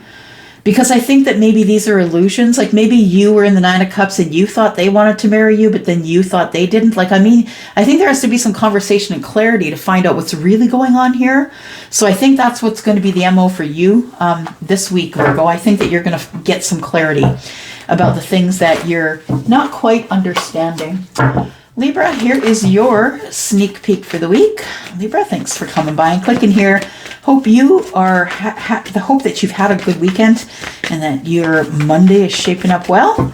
Because I think that maybe these are illusions. Like maybe you were in the Nine of Cups and you thought they wanted to marry you, but then you thought they didn't. Like, I mean, I think there has to be some conversation and clarity to find out what's really going on here. So I think that's what's going to be the MO for you this week, Virgo. I think that you're going to get some clarity about the things that you're not quite understanding. Libra, here is your sneak peek for the week. Libra, thanks for coming by and clicking here. Hope you are, hope that you've had a good weekend and that your Monday is shaping up well.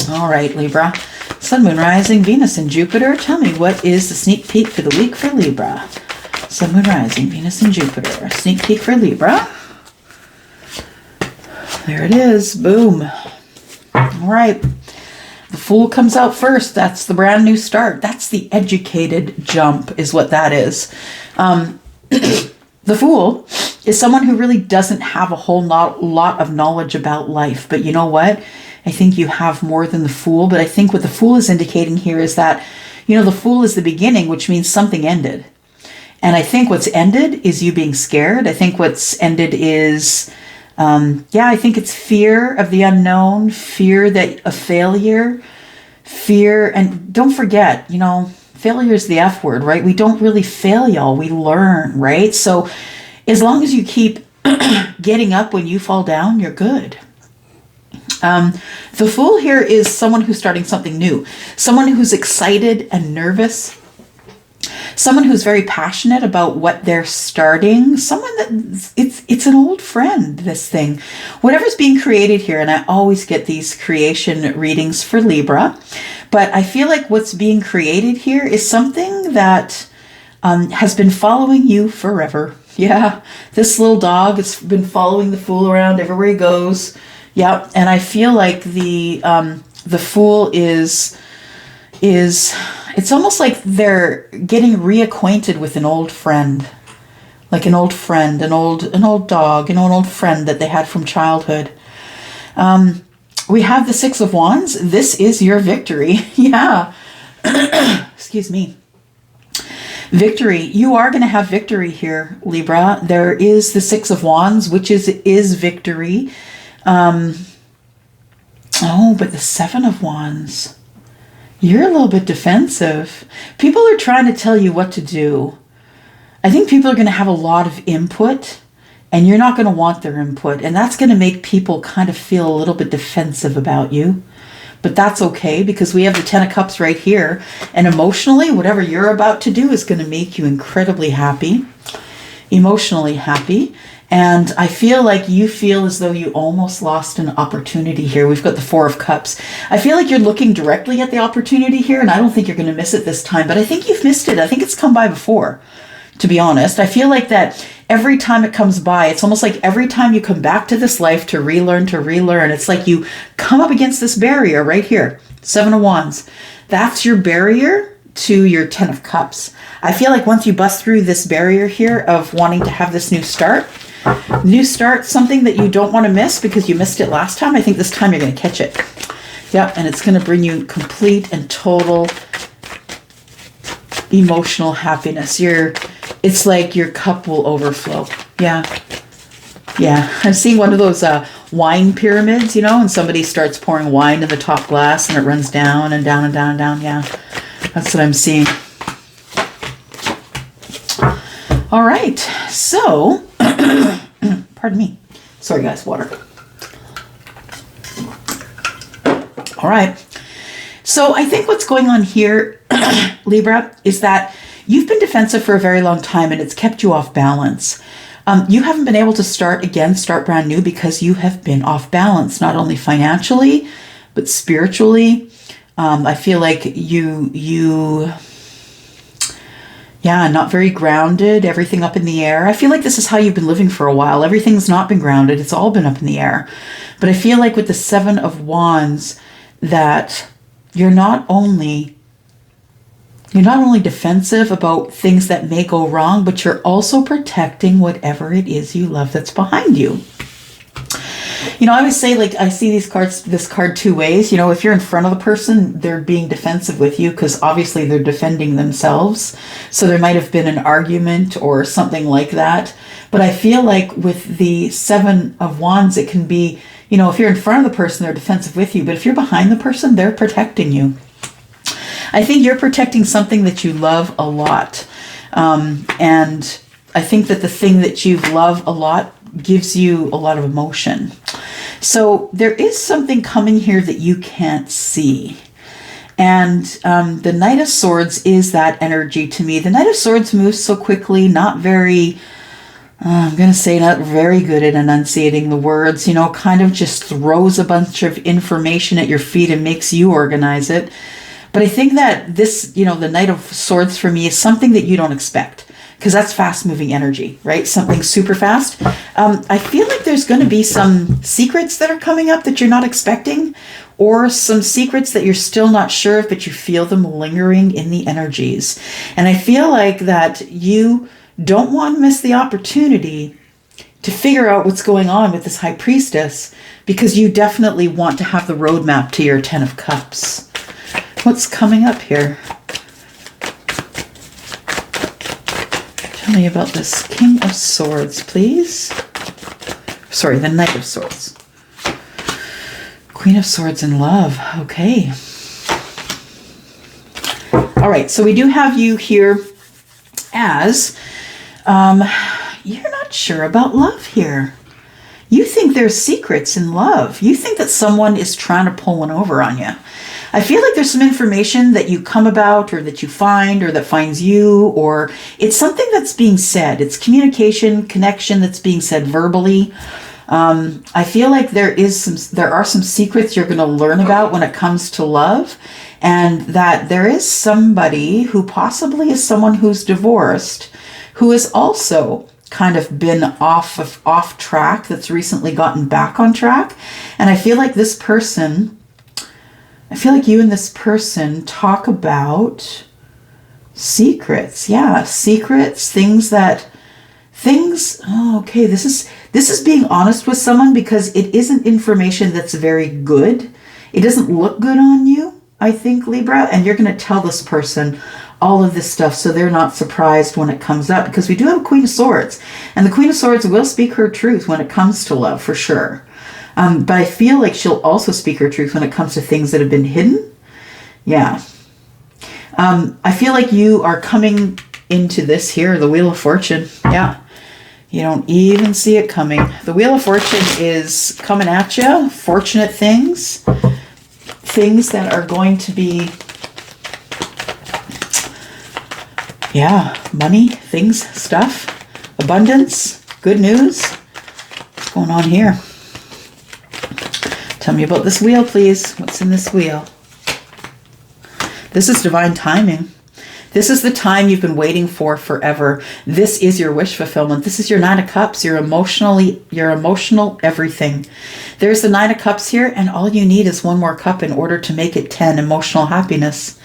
All right, Libra. Sun, Moon, Rising, Venus, and Jupiter. Tell me, what is the sneak peek for the week for Libra? Sun, Moon, Rising, Venus, and Jupiter. Sneak peek for Libra. There it is. Boom. All right. The Fool comes out first. That's the brand new start. That's the educated jump is what that is. The Fool is someone who really doesn't have a whole lot of knowledge about life. But you know what? I think you have more than the Fool. But I think what the Fool is indicating here is that, you know, the Fool is the beginning, which means something ended. And I think what's ended is you being scared. I think what's ended is... I think it's fear of the unknown, fear that a failure, fear, and don't forget, you know, failure is the F word, right? We don't really fail, y'all. We learn, right? So as long as you keep getting up when you fall down, you're good. The Fool here is someone who's starting something new, someone who's excited and nervous. Someone who's very passionate about what they're starting, someone that it's an old friend, this thing. Whatever's being created here, and I always get these creation readings for Libra, but I feel like what's being created here is something that has been following you forever. Yeah, this little dog has been following the Fool around everywhere he goes. Yeah, and I feel like the Fool is it's almost like they're getting reacquainted with an old friend, like an old friend, an old dog, an old friend that they had from childhood. We have the Six of Wands. This is your victory. Yeah. Excuse me. Victory. You are going to have victory here, Libra. There is the Six of Wands, which is victory. But the Seven of Wands. You're a little bit defensive. People are trying to tell you what to do. I think people are going to have a lot of input, and you're not going to want their input. And that's going to make people kind of feel a little bit defensive about you. But that's okay, because we have the Ten of Cups right here. And emotionally, whatever you're about to do is going to make you incredibly happy, emotionally happy. And I feel like you feel as though you almost lost an opportunity here. We've got the Four of Cups. I feel like you're looking directly at the opportunity here, and I don't think you're going to miss it this time, but I think you've missed it. I think it's come by before, to be honest. I feel like that every time it comes by, it's almost like every time you come back to this life to relearn, it's like you come up against this barrier right here. Seven of Wands. That's your barrier to your Ten of Cups. I feel like once you bust through this barrier here of wanting to have this new start, something that you don't want to miss because you missed it last time. I think this time you're going to catch it. Yep, and it's going to bring you complete and total emotional happiness. It's like your cup will overflow. Yeah. I'm seeing one of those wine pyramids, you know, and somebody starts pouring wine in the top glass and it runs down and down and down and down. Yeah, that's what I'm seeing. All right, so, pardon me. Sorry, guys, water. All right. So I think what's going on here, Libra, is that you've been defensive for a very long time and it's kept you off balance. You haven't been able to start brand new because you have been off balance, not only financially, but spiritually. I feel like not very grounded, everything up in the air. I feel like this is how you've been living for a while. Everything's not been grounded. It's all been up in the air. But I feel like with the Seven of Wands that you're not only defensive about things that may go wrong, but you're also protecting whatever it is you love that's behind you. You know, I always say, like, I see this card two ways. You know, if you're in front of the person, they're being defensive with you because obviously they're defending themselves. So there might have been an argument or something like that. But I feel like with the Seven of Wands, it can be, you know, if you're in front of the person, they're defensive with you. But if you're behind the person, they're protecting you. I think you're protecting something that you love a lot. And I think that the thing that you love a lot gives you a lot of emotion. So there is something coming here that you can't see. And the Knight of Swords is that energy to me. The Knight of Swords moves so quickly, not very, I'm going to say not very good at enunciating the words, you know, kind of just throws a bunch of information at your feet and makes you organize it. But I think that this, you know, the Knight of Swords for me is something that you don't expect, because that's fast moving energy, right? Something super fast. I feel like there's going to be some secrets that are coming up that you're not expecting, or some secrets that you're still not sure of, but you feel them lingering in the energies. And I feel like that you don't want to miss the opportunity to figure out what's going on with this High Priestess, because you definitely want to have the roadmap to your Ten of Cups. What's coming up here? Tell me about this King of Swords, please. Sorry, the Knight of Swords. Queen of Swords in love. Okay. All right, so we do have you here as you're not sure about love here. You think there's secrets in love. You think that someone is trying to pull one over on you. I feel like there's some information that you come about, or that you find, or that finds you, or it's something that's being said. It's communication, connection that's being said verbally. I feel like there are some secrets you're going to learn about when it comes to love, and that there is somebody who possibly is someone who's divorced, who has also kind of been off track, that's recently gotten back on track. And I feel like you and this person talk about secrets. Yeah, secrets, things. Oh, okay. This is being honest with someone, because it isn't information that's very good. It doesn't look good on you, I think, Libra. And you're going to tell this person all of this stuff so they're not surprised when it comes up, because we do have a Queen of Swords, and the Queen of Swords will speak her truth when it comes to love, for sure. But I feel like she'll also speak her truth when it comes to things that have been hidden. Yeah. I feel like you are coming into this here, the Wheel of Fortune. Yeah. You don't even see it coming. The Wheel of Fortune is coming at you. Fortunate things. Things that are going to be, money, things, stuff, abundance, good news. What's going on here? Tell me about this wheel, please. What's in this wheel? This is divine timing. This is the time you've been waiting for forever. This is your wish fulfillment. This is your Nine of Cups, your emotional everything. There's the Nine of Cups here, and all you need is one more cup in order to make it 10, emotional happiness.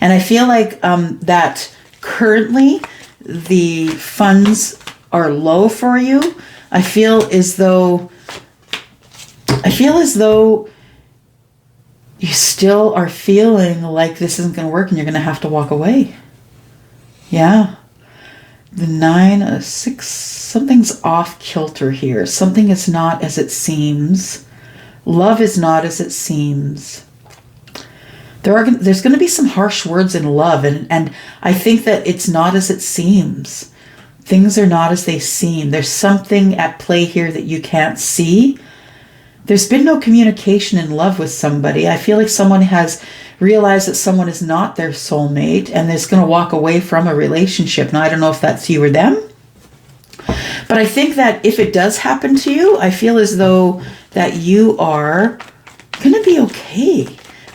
And I feel like that currently the funds are low for you. I feel as though you still are feeling like this isn't going to work and you're going to have to walk away. Yeah. The 9 of 6, something's off kilter here. Something is not as it seems. Love is not as it seems. There's going to be some harsh words in love, and I think that it's not as it seems. Things are not as they seem. There's something at play here that you can't see there's been no communication in love with somebody. I feel like someone has realized that someone is not their soulmate and is going to walk away from a relationship. Now, I don't know if that's you or them, but I think that if it does happen to you, I feel as though that you are going to be okay,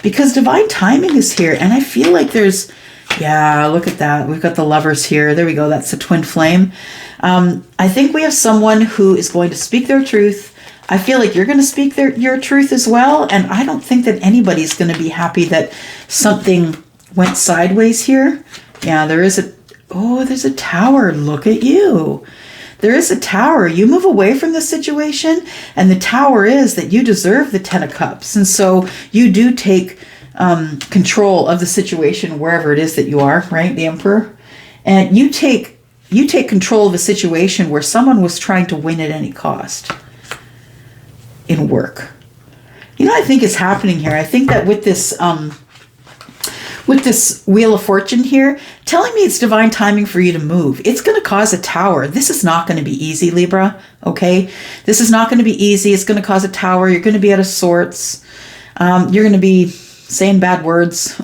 because divine timing is here. And I feel like there's, yeah, look at that. We've got the Lovers here. There we go. That's the twin flame. I think we have someone who is going to speak their truth. I feel like you're going to speak your truth as well. And I don't think that anybody's going to be happy that something went sideways here. Yeah, there's a tower. Look at you. There is a tower. You move away from the situation, and the tower is that you deserve the 10 of Cups. And so you do take control of the situation wherever it is that you are, right? The Emperor. And you take control of a situation where someone was trying to win at any cost in work. You know what I think is happening here? I think that with this Wheel of Fortune here, telling me it's divine timing for you to move. It's going to cause a tower. This is not going to be easy, Libra, okay? This is not going to be easy. It's going to cause a tower. You're going to be out of sorts. You're going to be saying bad words.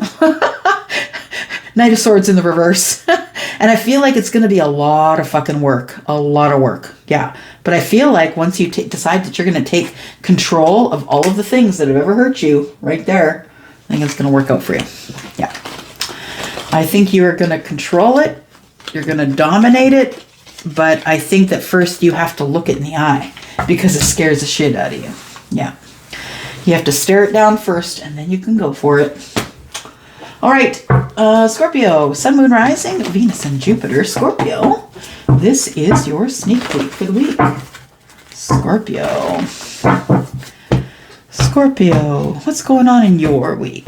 Knight of Swords in the reverse. And I feel like it's going to be a lot of fucking work. A lot of work. Yeah. But I feel like once you decide that you're going to take control of all of the things that have ever hurt you right there, I think it's going to work out for you. Yeah. I think you are going to control it. You're going to dominate it. But I think that first you have to look it in the eye, because it scares the shit out of you. Yeah. You have to stare it down first, and then you can go for it. All right. Scorpio, Sun, Moon, Rising, Venus, and Jupiter. Scorpio, this is your sneak peek for the week. Scorpio. Scorpio, what's going on in your week?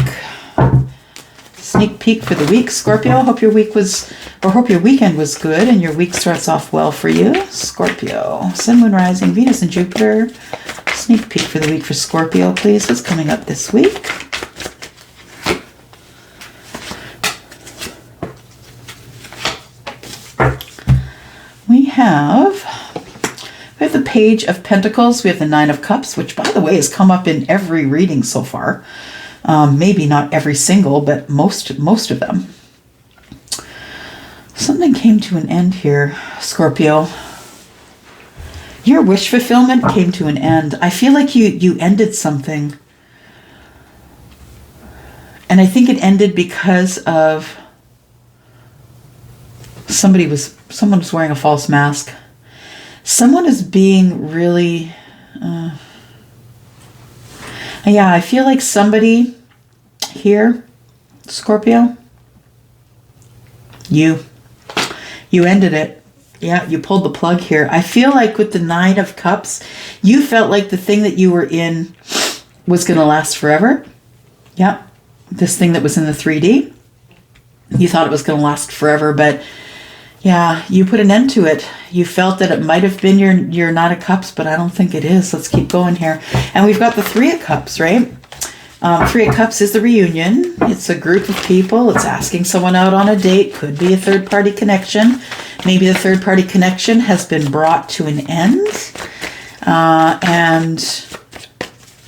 Sneak peek for the week, Scorpio. Hope your weekend was good and your week starts off well for you. Scorpio, Sun, Moon, Rising, Venus, and Jupiter. Sneak peek for the week for Scorpio, please. What's coming up this week? We have the Page of Pentacles. We have the Nine of Cups, which, by the way, has come up in every reading so far. Maybe not every single, but most of them. Something came to an end here, Scorpio. Your wish fulfillment came to an end. I feel like you ended something. And I think it ended because of someone was wearing a false mask. Someone is being really, yeah, I feel like somebody here, Scorpio, you ended it. Yeah, you pulled the plug here. I feel like with the Nine of Cups, you felt like the thing that you were in was going to last forever. Yeah, this thing that was in the 3D, you thought it was going to last forever, but yeah, you put an end to it. You felt that it might have been your Nine of Cups, but I don't think it is. Let's keep going here. And we've got the Three of Cups, right? Three of Cups is the reunion. It's a group of people. It's asking someone out on a date. Could be a third-party connection. Maybe the third-party connection has been brought to an end. And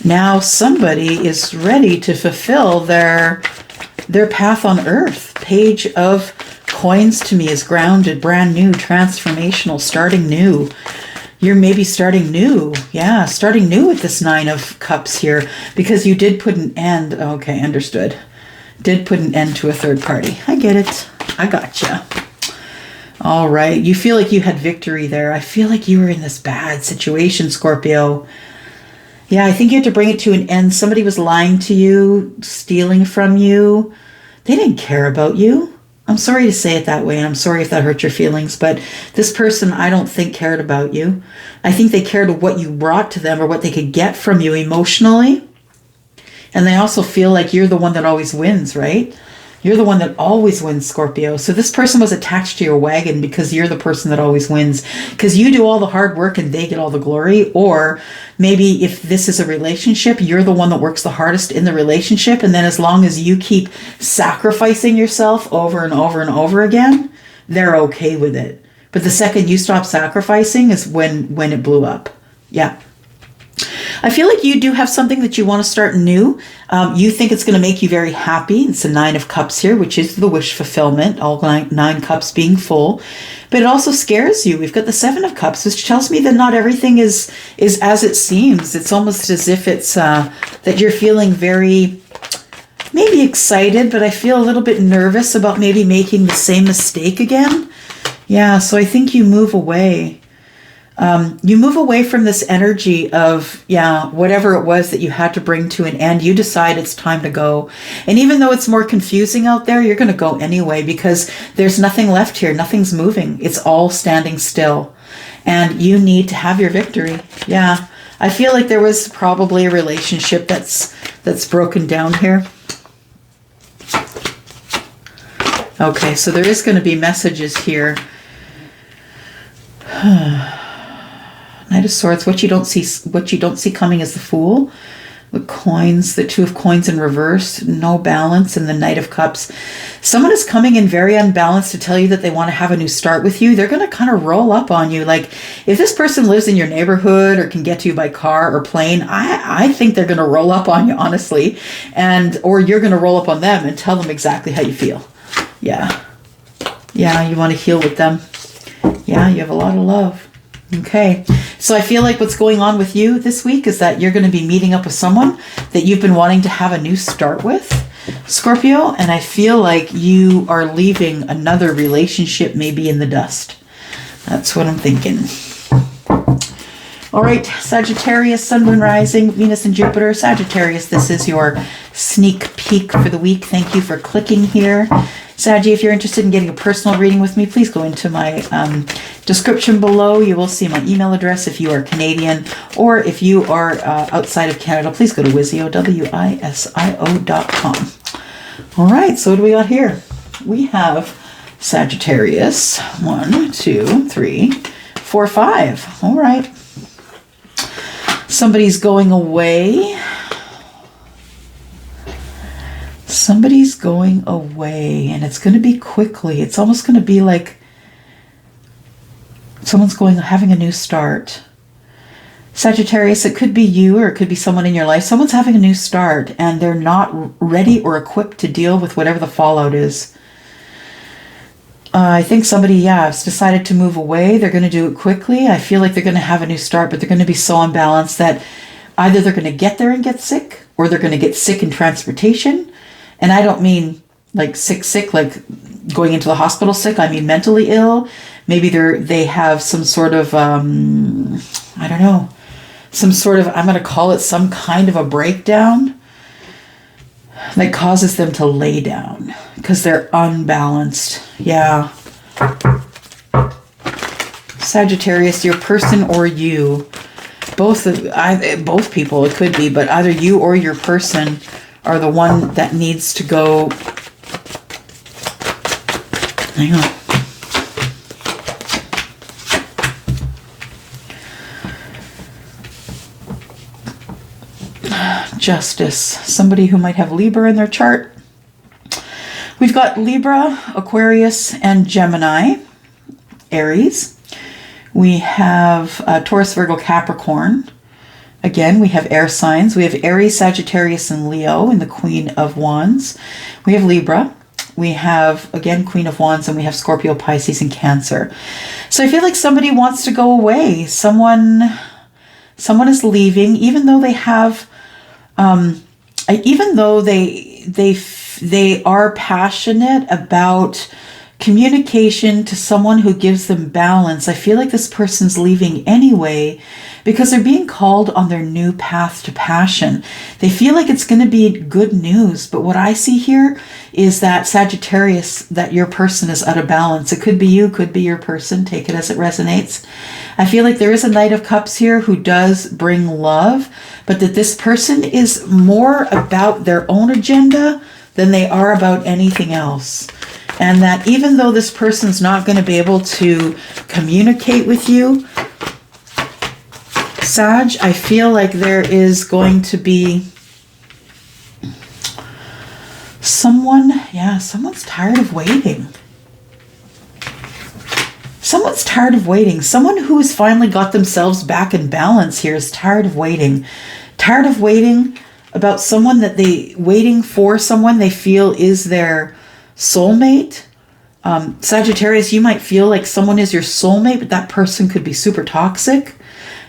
now somebody is ready to fulfill their path on Earth. Page of Coins to me is grounded, brand new, transformational, starting new. You're maybe starting new. Yeah, starting new with this Nine of Cups here, because you did put an end. Okay, understood. Did put an end to a third party. I get it. I gotcha. All right. You feel like you had victory there. I feel like you were in this bad situation, Scorpio. Yeah, I think you had to bring it to an end. Somebody was lying to you, stealing from you. They didn't care about you. I'm sorry to say it that way, and I'm sorry if that hurt your feelings, but this person, I don't think, cared about you. I think they cared what you brought to them or what they could get from you emotionally. And they also feel like you're the one that always wins, right? You're the one that always wins, Scorpio. So this person was attached to your wagon because you're the person that always wins, because you do all the hard work and they get all the glory. Or maybe if this is a relationship, you're the one that works the hardest in the relationship. And then as long as you keep sacrificing yourself over and over and over again, they're okay with it. But the second you stop sacrificing is when it blew up. Yeah. I feel like you do have something that you want to start new. You think it's going to make you very happy. It's the Nine of Cups here, which is the wish fulfillment, all nine cups being full. But it also scares you. We've got the Seven of Cups, which tells me that not everything is as it seems. It's almost as if it's that you're feeling very maybe excited, but I feel a little bit nervous about maybe making the same mistake again. Yeah, so I think you move away. You move away from this energy of, whatever it was that you had to bring to an end. You decide it's time to go. And even though it's more confusing out there, you're going to go anyway because there's nothing left here. Nothing's moving. It's all standing still. And you need to have your victory. Yeah. I feel like there was probably a relationship that's broken down here. Okay, so there is going to be messages here. Knight of Swords. What you don't see coming is the Fool. The coins, the Two of Coins in reverse, no balance, and the Knight of Cups. Someone is coming in very unbalanced to tell you that they want to have a new start with you. They're going to kind of roll up on you. Like if this person lives in your neighborhood or can get to you by car or plane, I think they're going to roll up on you, honestly, or you're going to roll up on them and tell them exactly how you feel. Yeah, you want to heal with them. Yeah, you have a lot of love. Okay, so I feel like what's going on with you this week is that you're going to be meeting up with someone that you've been wanting to have a new start with, Scorpio, and I feel like you are leaving another relationship maybe in the dust. That's what I'm thinking. All right, Sagittarius, Sun, Moon, Rising, Venus, and Jupiter. Sagittarius, this is your sneak peek for the week. Thank you for clicking here. Saggy, if you're interested in getting a personal reading with me, please go into my description below. You will see my email address if you are Canadian, or if you are outside of Canada, please go to WISIO, WISIO.com. All right, so what do we got here? We have Sagittarius, 1, 2, 3, 4, 5. All right. Somebody's going away. Somebody's going away, and it's going to be quickly. It's almost going to be like someone's having a new start. Sagittarius, it could be you or it could be someone in your life. Someone's having a new start, and they're not ready or equipped to deal with whatever the fallout is. I think somebody, has decided to move away. They're going to do it quickly. I feel like they're going to have a new start, but they're going to be so unbalanced that either they're going to get there and get sick, or they're going to get sick in transportation. And I don't mean like sick, like going into the hospital sick. I mean mentally ill. Maybe they have some sort of, I don't know, some sort of, I'm going to call it some kind of a breakdown that causes them to lay down because they're unbalanced. Yeah. Sagittarius, your person or you, both people, it could be, but either you or your person are the one that needs to go. Hang on. Justice. Somebody who might have Libra in their chart. We've got Libra, Aquarius, and Gemini, Aries. We have Taurus, Virgo, Capricorn. Again, we have air signs. We have Aries, Sagittarius, and Leo in the Queen of Wands. We have Libra. We have, again, Queen of Wands, and we have Scorpio, Pisces, and Cancer. So I feel like somebody wants to go away. Someone is leaving, even though they have, even though they are passionate about communication to someone who gives them balance. I feel like this person's leaving anyway because they're being called on their new path to passion. They feel like it's going to be good news, but what I see here is that Sagittarius, that your person is out of balance. It could be you, could be your person. Take it as it resonates. I feel like there is a Knight of Cups here who does bring love, but that this person is more about their own agenda than they are about anything else. And that even though this person's not going to be able to communicate with you, Sag, I feel like there is going to be someone's tired of waiting. someone's tired of waiting. Someone who has finally got themselves back in balance here is tired of waiting. Tired of waiting about someone waiting for someone they feel is their soulmate. Sagittarius, you might feel like someone is your soulmate, but that person could be super toxic.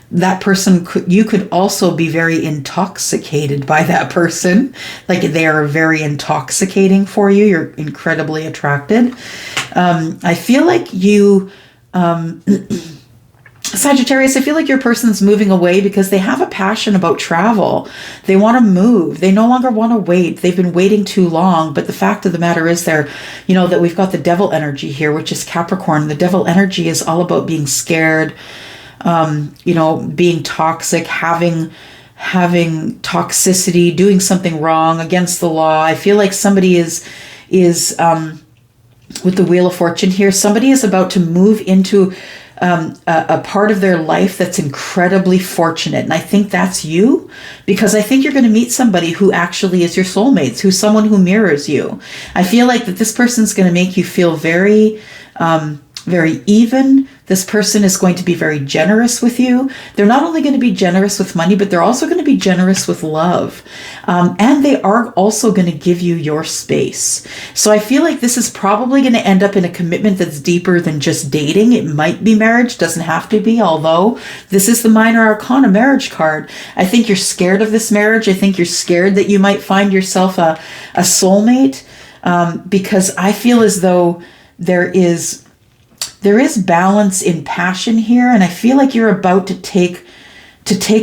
That person you could also be very intoxicated by that person. Like they are very intoxicating for you. You're incredibly attracted. I feel like you, Sagittarius, I feel like your person's moving away because they have a passion about travel. They want to move. They no longer want to wait. They've been waiting too long. But the fact of the matter is that we've got the devil energy here, which is Capricorn. The devil energy is all about being scared, being toxic, having toxicity, doing something wrong against the law. I feel like somebody is with the Wheel of Fortune here, somebody is about to move into a part of their life that's incredibly fortunate. And I think that's you, because I think you're going to meet somebody who actually is your soulmate, who's someone who mirrors you. I feel like that this person's going to make you feel very, very even. This person is going to be very generous with you. They're not only going to be generous with money, but they're also going to be generous with love. And they are also going to give you your space. So I feel like this is probably going to end up in a commitment that's deeper than just dating. It might be marriage, doesn't have to be, although this is the Minor Arcana marriage card. I think you're scared of this marriage. I think you're scared that you might find yourself a soulmate, because I feel as though there is balance in passion here, and I feel like you're about to take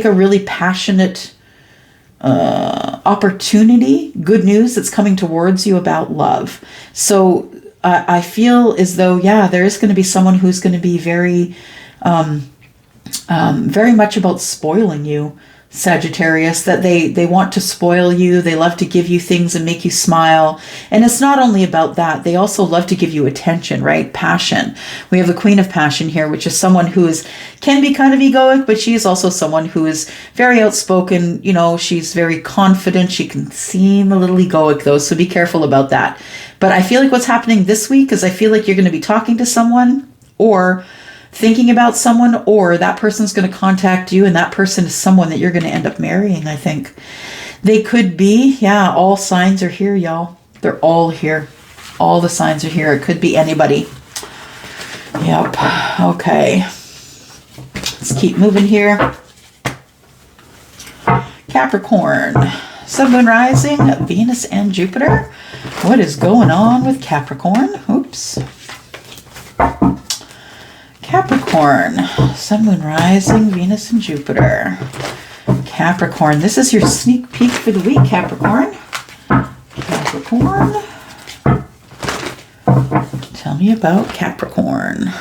a really passionate opportunity, good news that's coming towards you about love. So I feel as though, there is going to be someone who's going to be very, very much about spoiling you, Sagittarius, that they want to spoil you. They love to give you things and make you smile. And it's not only about that. They also love to give you attention, right? Passion. We have the Queen of Passion here, which is someone who can be kind of egoic, but she is also someone who is very outspoken. She's very confident. She can seem a little egoic though, so be careful about that. But I feel like what's happening this week is I feel like you're going to be talking to someone or thinking about someone, or that person's going to contact you, and that person is someone that you're going to end up marrying, I think. They could be, all signs are here, y'all. They're all here. All the signs are here. It could be anybody. Yep. Okay. Let's keep moving here. Capricorn. Sun, Moon, Rising, Venus, and Jupiter. What is going on with Capricorn? Oops. Capricorn, Sun, Moon, Rising, Venus, and Jupiter. Capricorn, this is your sneak peek for the week, Capricorn. Capricorn. Tell me about Capricorn.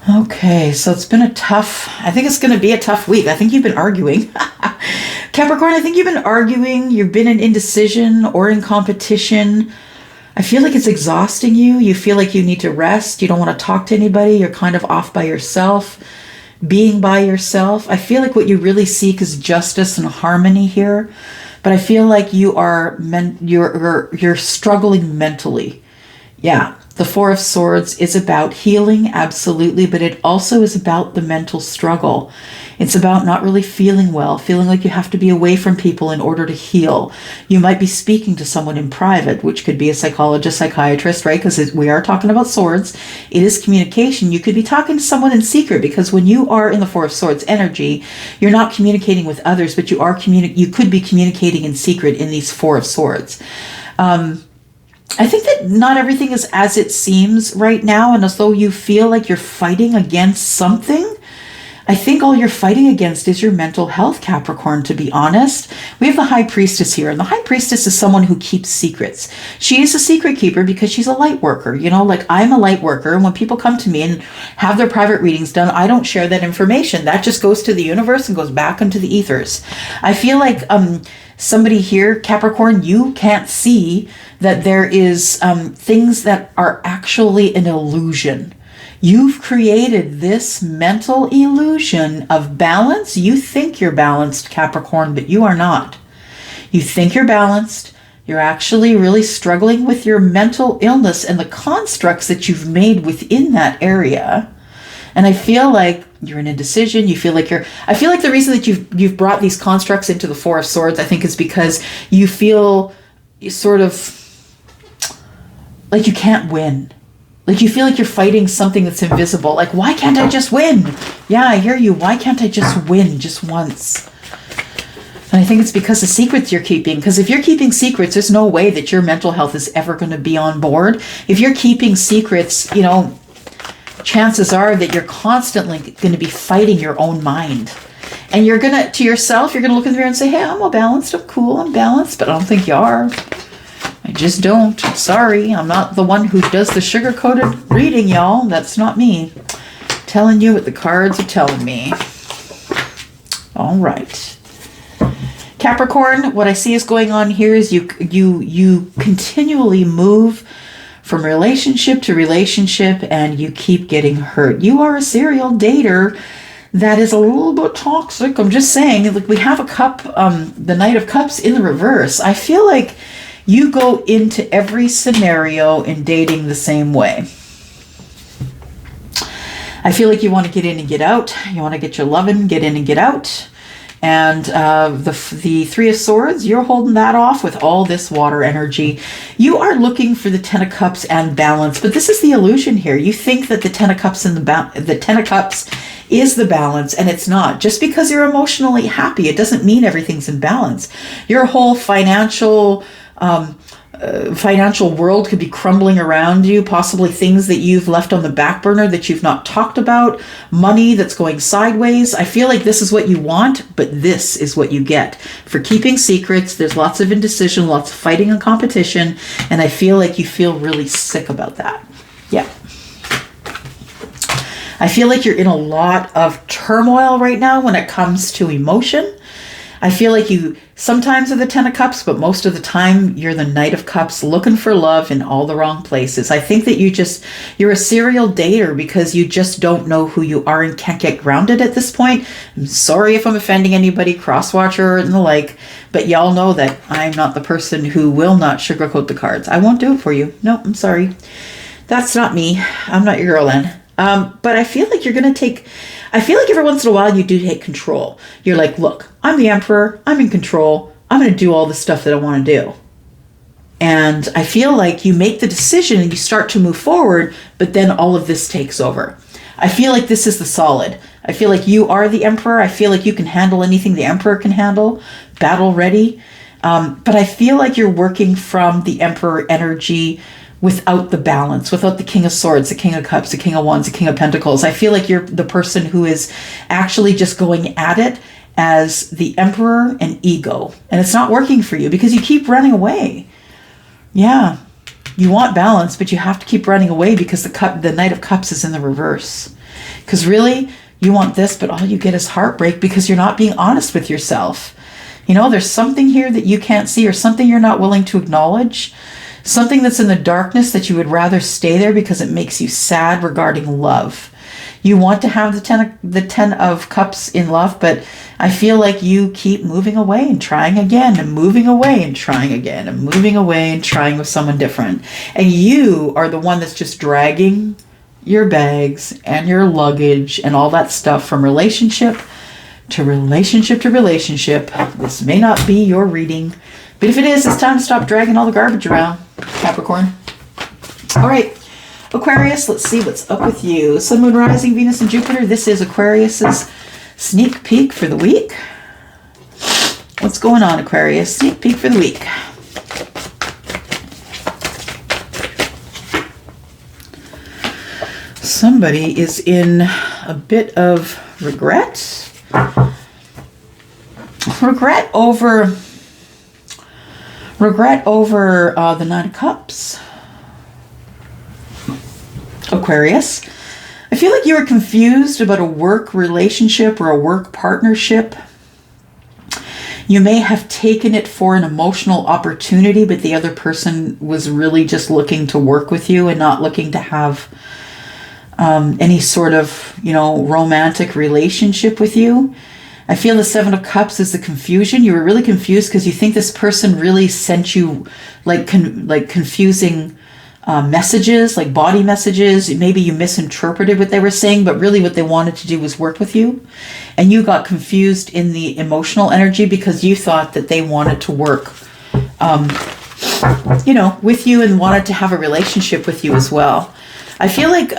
Okay, so it's been I think it's going to be a tough week. I think you've been arguing. Capricorn, I think you've been arguing. You've been in indecision or in competition. I feel like it's exhausting you. You feel like you need to rest. You don't want to talk to anybody. You're kind of off by yourself, being by yourself. I feel like what you really seek is justice and harmony here. But I feel like you're struggling mentally. Yeah. The Four of Swords is about healing, absolutely, but it also is about the mental struggle. It's about not really feeling well, feeling like you have to be away from people in order to heal. You might be speaking to someone in private, which could be a psychologist, psychiatrist, right? Because we are talking about swords. It is communication. You could be talking to someone in secret, because when you are in the Four of Swords energy, you're not communicating with others, but you could be communicating in secret in these Four of Swords. I think that not everything is as it seems right now, and as though you feel like you're fighting against something. I think all you're fighting against is your mental health, Capricorn, to be honest. We have the High Priestess here, and the High Priestess is someone who keeps secrets. She is a secret keeper because she's a light worker. Like I'm a light worker, and when people come to me and have their private readings done, I don't share that information. That just goes to the universe and goes back into the ethers. I feel like somebody here, Capricorn, you can't see that there is things that are actually an illusion. You've created this mental illusion of balance. You think you're balanced, Capricorn, but you are not. You think you're balanced. You're actually really struggling with your mental illness and the constructs that you've made within that area. And I feel like you're in indecision. I feel like the reason that you've brought these constructs into the Four of Swords, I think, is because you feel sort of like you can't win. Like you feel like you're fighting something that's invisible. Like, why can't I just win? Yeah, I hear you. Why can't I just win just once? And I think it's because of secrets you're keeping. Because if you're keeping secrets, there's no way that your mental health is ever going to be on board. If you're keeping secrets, you know, chances are that you're constantly going to be fighting your own mind. And you're going to yourself, you're going to look in the mirror and say, hey, I'm all balanced. I'm cool. I'm balanced. But I don't think you are. I just don't. Sorry. I'm not the one who does the sugar-coated reading, y'all. That's not me. Telling you what the cards are telling me. All right. Capricorn, what I see is going on here is you continually move from relationship to relationship and you keep getting hurt. You are a serial dater that is a little bit toxic. I'm just saying, like, we have a cup, the Knight of Cups in the reverse. I feel like you go into every scenario in dating the same way. I feel like you want to get in and get out. You want to get your lovin', get in and get out. And the Three of Swords, you're holding that off with all this water energy. You are looking for the Ten of Cups and balance, but this is the illusion here. You think that the Ten of Cups and the Ten of Cups is the balance, and it's not. Just because you're emotionally happy, it doesn't mean everything's in balance. Your whole financial world could be crumbling around you, possibly things that you've left on the back burner that you've not talked about, money that's going sideways. I feel like this is what you want, but this is what you get. For keeping secrets, there's lots of indecision, lots of fighting and competition, and I feel like you feel really sick about that. Yeah. I feel like you're in a lot of turmoil right now when it comes to emotion. I feel like you sometimes are the Ten of Cups, but most of the time you're the Knight of Cups looking for love in all the wrong places. I think that you're a serial dater because you just don't know who you are and can't get grounded at this point. I'm sorry if I'm offending anybody, cross-watcher and the like, but y'all know that I'm not the person who will not sugarcoat the cards. I won't do it for you. No, I'm sorry. That's not me. I'm not your girl then. But I feel like I feel like every once in a while you do take control. You're like, look, I'm the emperor. I'm in control. I'm going to do all the stuff that I want to do. And I feel like you make the decision and you start to move forward, but then all of this takes over. I feel like this is the solid. I feel like you are the emperor. I feel like you can handle anything the emperor can handle, battle ready. But I feel like you're working from the emperor energy without the balance, without the King of Swords, the King of Cups, the King of Wands, the King of Pentacles. I feel like you're the person who is actually just going at it as the Emperor and ego. And it's not working for you because you keep running away. Yeah, you want balance, but you have to keep running away because the Knight of Cups is in the reverse. Because really, you want this, but all you get is heartbreak because you're not being honest with yourself. You know, there's something here that you can't see or something you're not willing to acknowledge. Something that's in the darkness that you would rather stay there because it makes you sad regarding love. You want to have the ten of Cups in love, but I feel like you keep moving away and trying again and moving away and trying again and moving away and trying with someone different. And you are the one that's just dragging your bags and your luggage and all that stuff from relationship to relationship to relationship. This may not be your reading, but if it is, it's time to stop dragging all the garbage around, Capricorn. All right, Aquarius, let's see what's up with you. Sun, Moon, Rising, Venus, and Jupiter. This is Aquarius's sneak peek for the week. What's going on, Aquarius? Sneak peek for the week. Somebody is in a bit of regret. Regret over the Nine of Cups. Aquarius, I feel like you were confused about a work relationship or a work partnership. You may have taken it for an emotional opportunity, but the other person was really just looking to work with you and not looking to have any sort of, romantic relationship with you. I feel the Seven of Cups is the confusion. You were really confused because you think this person really sent you like confusing messages, like body messages. Maybe you misinterpreted what they were saying, but really what they wanted to do was work with you. And you got confused in the emotional energy because you thought that they wanted to work, with you and wanted to have a relationship with you as well. I feel like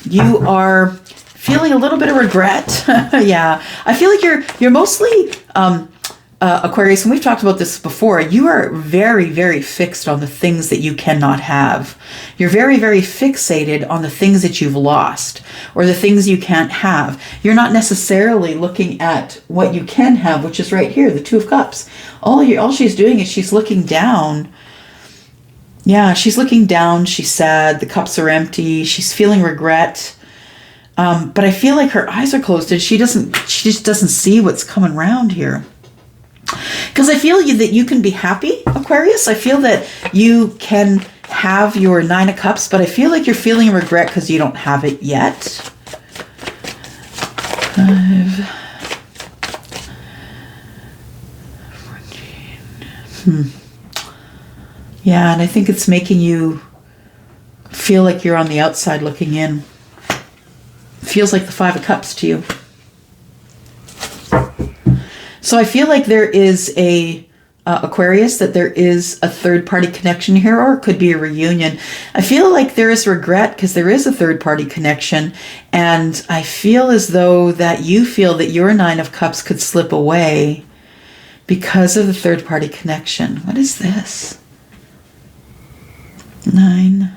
you are feeling a little bit of regret. Yeah, I feel like you're mostly Aquarius, and we've talked about this before. You are very, very fixed on the things that you cannot have. You're very, very fixated on the things that you've lost or the things you can't have. You're not necessarily looking at what you can have, which is right here, the Two of Cups. All she's doing is she's looking down. Yeah, she's looking down. She's sad. The cups are empty. She's feeling regret. But I feel like her eyes are closed and she just doesn't see what's coming around here. Because I feel that you can be happy, Aquarius. I feel that you can have your Nine of Cups, but I feel like you're feeling regret because you don't have it yet. 5, 14. Yeah, and I think it's making you feel like you're on the outside looking in. Feels like the Five of Cups to you. So I feel like there is a Aquarius, that there is a third-party connection here, or it could be a reunion. I feel like there is regret because there is a third-party connection, and I feel as though that you feel that your Nine of Cups could slip away because of the third-party connection. What is this? 9,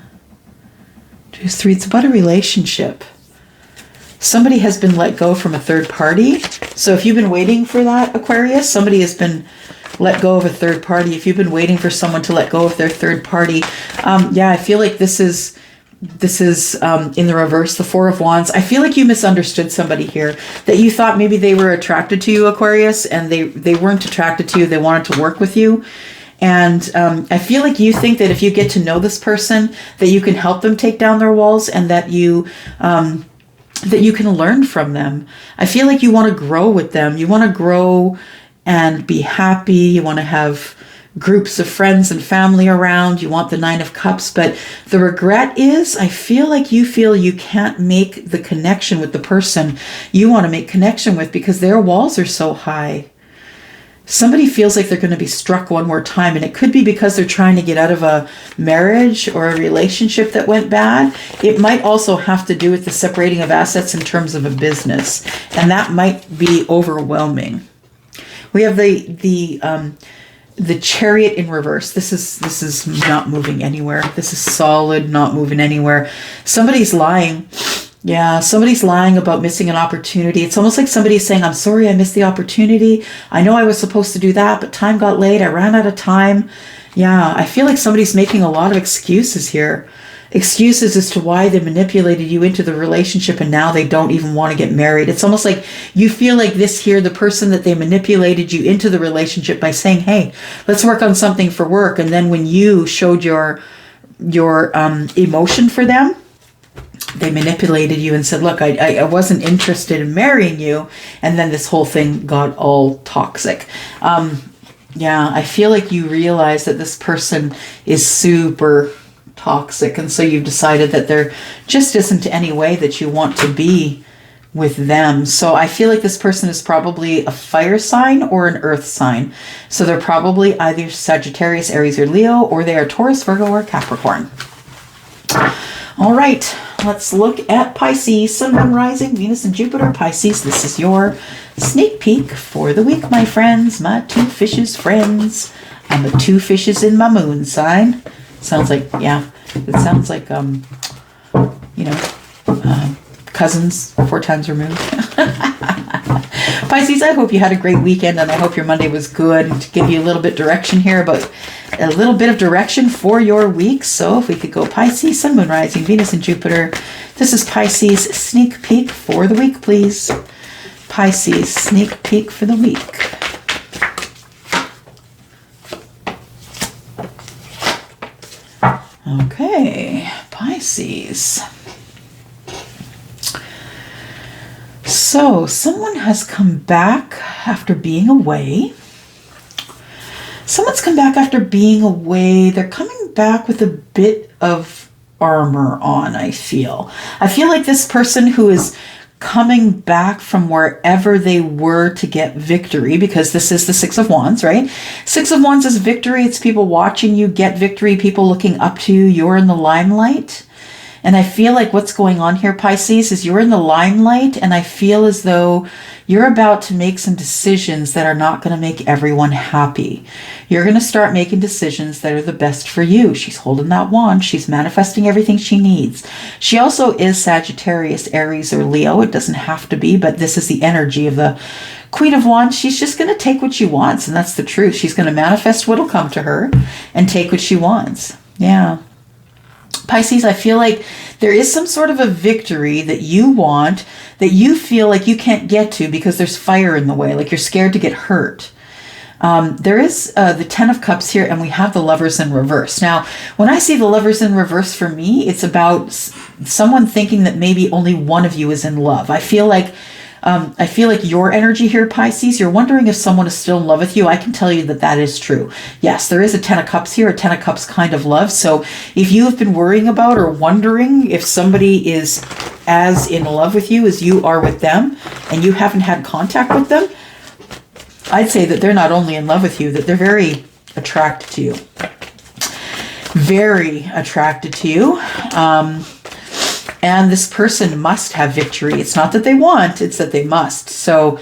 2, 3. It's about a relationship. Somebody has been let go from a third party. So if you've been waiting for that, Aquarius, somebody has been let go of a third party. If you've been waiting for someone to let go of their third party, yeah, I feel like this is in the reverse, the Four of Wands. I feel like you misunderstood somebody here, that you thought maybe they were attracted to you, Aquarius, and they weren't attracted to you. They wanted to work with you. And I feel like you think that if you get to know this person, that you can help them take down their walls, and that you can learn from them. I feel like you want to grow with them. You want to grow and be happy. You want to have groups of friends and family around. You want the Nine of Cups. But the regret is, I feel like you feel you can't make the connection with the person you want to make connection with because their walls are so high. Somebody feels like they're going to be struck one more time, and it could be because they're trying to get out of a marriage or a relationship that went bad. It might also have to do with the separating of assets in terms of a business, and that might be overwhelming. We have the Chariot in reverse. This is not moving anywhere. This is solid, not moving anywhere. Somebody's lying. Yeah, somebody's lying about missing an opportunity. It's almost like somebody's saying, I'm sorry I missed the opportunity. I know I was supposed to do that, but time got late. I ran out of time. Yeah, I feel like somebody's making a lot of excuses here. Excuses as to why they manipulated you into the relationship and now they don't even want to get married. It's almost like you feel like this here, the person that they manipulated you into the relationship by saying, hey, let's work on something for work. And then when you showed your emotion for them, they manipulated you and said, look, I wasn't interested in marrying you. And then this whole thing got all toxic. Yeah, I feel like you realize that this person is super toxic. And so you've decided that there just isn't any way that you want to be with them. So I feel like this person is probably a fire sign or an earth sign. So they're probably either Sagittarius, Aries, or Leo, or they are Taurus, Virgo, or Capricorn. All right, let's look at Pisces, Sun, Moon, Rising, Venus, and Jupiter. Pisces, this is your sneak peek for the week, my friends, my two fishes friends. And the two fishes in my moon sign. Sounds like, yeah, it sounds like, cousins 4 times removed. Pisces, I hope you had a great weekend, and I hope your Monday was good. To give you a little bit direction here, about a little bit of direction for your week. So if we could go Pisces, Sun, Moon, Rising, Venus, and Jupiter. This is Pisces sneak peek for the week, please. Pisces sneak peek for the week. Okay, Pisces. So someone has come back after being away. Someone's come back after being away. They're coming back with a bit of armor on, I feel. I feel like this person who is coming back from wherever they were to get victory, because this is the Six of Wands, right? Six of Wands is victory. It's people watching you get victory, people looking up to you. You're in the limelight. And I feel like what's going on here, Pisces, is you're in the limelight, and I feel as though you're about to make some decisions that are not going to make everyone happy. You're going to start making decisions that are the best for you. She's holding that wand. She's manifesting everything she needs. She also is Sagittarius, Aries, or Leo. It doesn't have to be, but this is the energy of the Queen of Wands. She's just going to take what she wants, and that's the truth. She's going to manifest what'll come to her and take what she wants. Yeah. Pisces, I feel like there is some sort of a victory that you want that you feel like you can't get to because there's fire in the way, like you're scared to get hurt. There is the Ten of Cups here, and we have the Lovers in reverse. Now, when I see the Lovers in reverse, for me, it's about someone thinking that maybe only one of you is in love. I feel like your energy here, Pisces, you're wondering if someone is still in love with you. I can tell you that that is true. Yes, there is a Ten of Cups here, a Ten of Cups kind of love. So if you have been worrying about or wondering if somebody is as in love with you as you are with them, and you haven't had contact with them, I'd say that they're not only in love with you, that they're very attracted to you. Very attracted to you. And this person must have victory. It's not that they want, it's that they must. So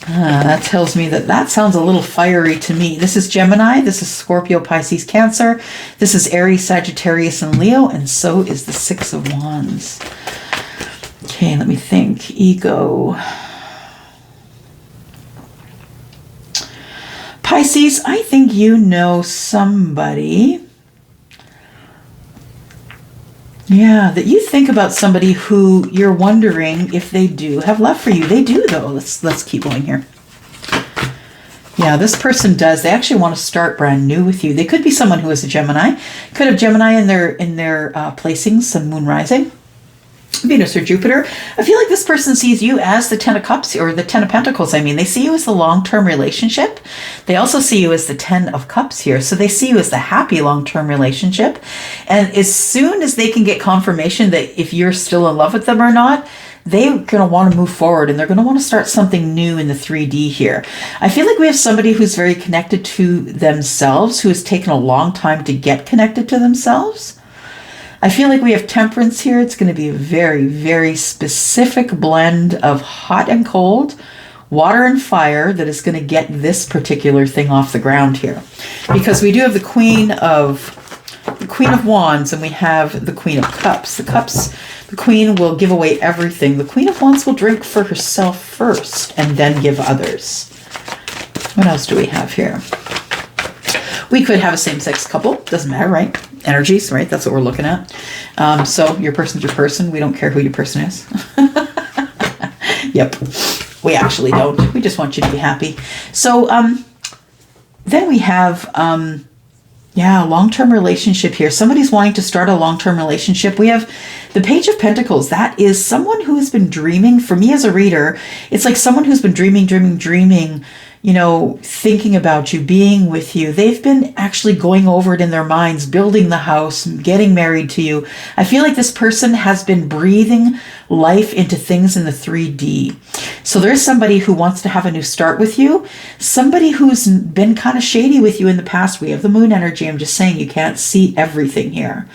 that tells me that sounds a little fiery to me. This is Gemini. This is Scorpio, Pisces, Cancer. This is Aries, Sagittarius, and Leo. And so is the Six of Wands. Okay, let me think. Ego. Pisces, I think you know somebody. Yeah, that you think about somebody who you're wondering if they do have love for you. They do, though. Let's keep going here. Yeah, this person does. They actually want to start brand new with you. They could be someone who is a Gemini. Could have Gemini in their placings, some moon rising, Venus or Jupiter. I feel like this person sees you as the Ten of Cups, or the Ten of Pentacles. I mean, they see you as the long-term relationship. They also see you as the Ten of Cups here. So they see you as the happy long-term relationship. And as soon as they can get confirmation that if you're still in love with them or not, they're going to want to move forward, and they're going to want to start something new in the 3D here. I feel like we have somebody who's very connected to themselves, who has taken a long time to get connected to themselves. I feel like we have Temperance here. It's going to be a very, very specific blend of hot and cold, water and fire that is going to get this particular thing off the ground here. Because we do have the Queen of Wands, and we have the Queen of Cups. The Queen will give away everything. The Queen of Wands will drink for herself first and then give others. What else do we have here? We could have a same-sex couple. Doesn't matter, right? Energies, right? That's what we're looking at. So your person's your person. We don't care who your person is. Yep. We actually don't. We just want you to be happy. So then we have, a long-term relationship here. Somebody's wanting to start a long-term relationship. We have the Page of Pentacles. That is someone who has been dreaming. For me as a reader, it's like someone who's been dreaming, thinking about you, being with you. They've been actually going over it in their minds, building the house, getting married to you. I feel like this person has been breathing life into things in the 3D. So there's somebody who wants to have a new start with you, somebody who's been kind of shady with you in the past. We have the moon energy. I'm just saying you can't see everything here.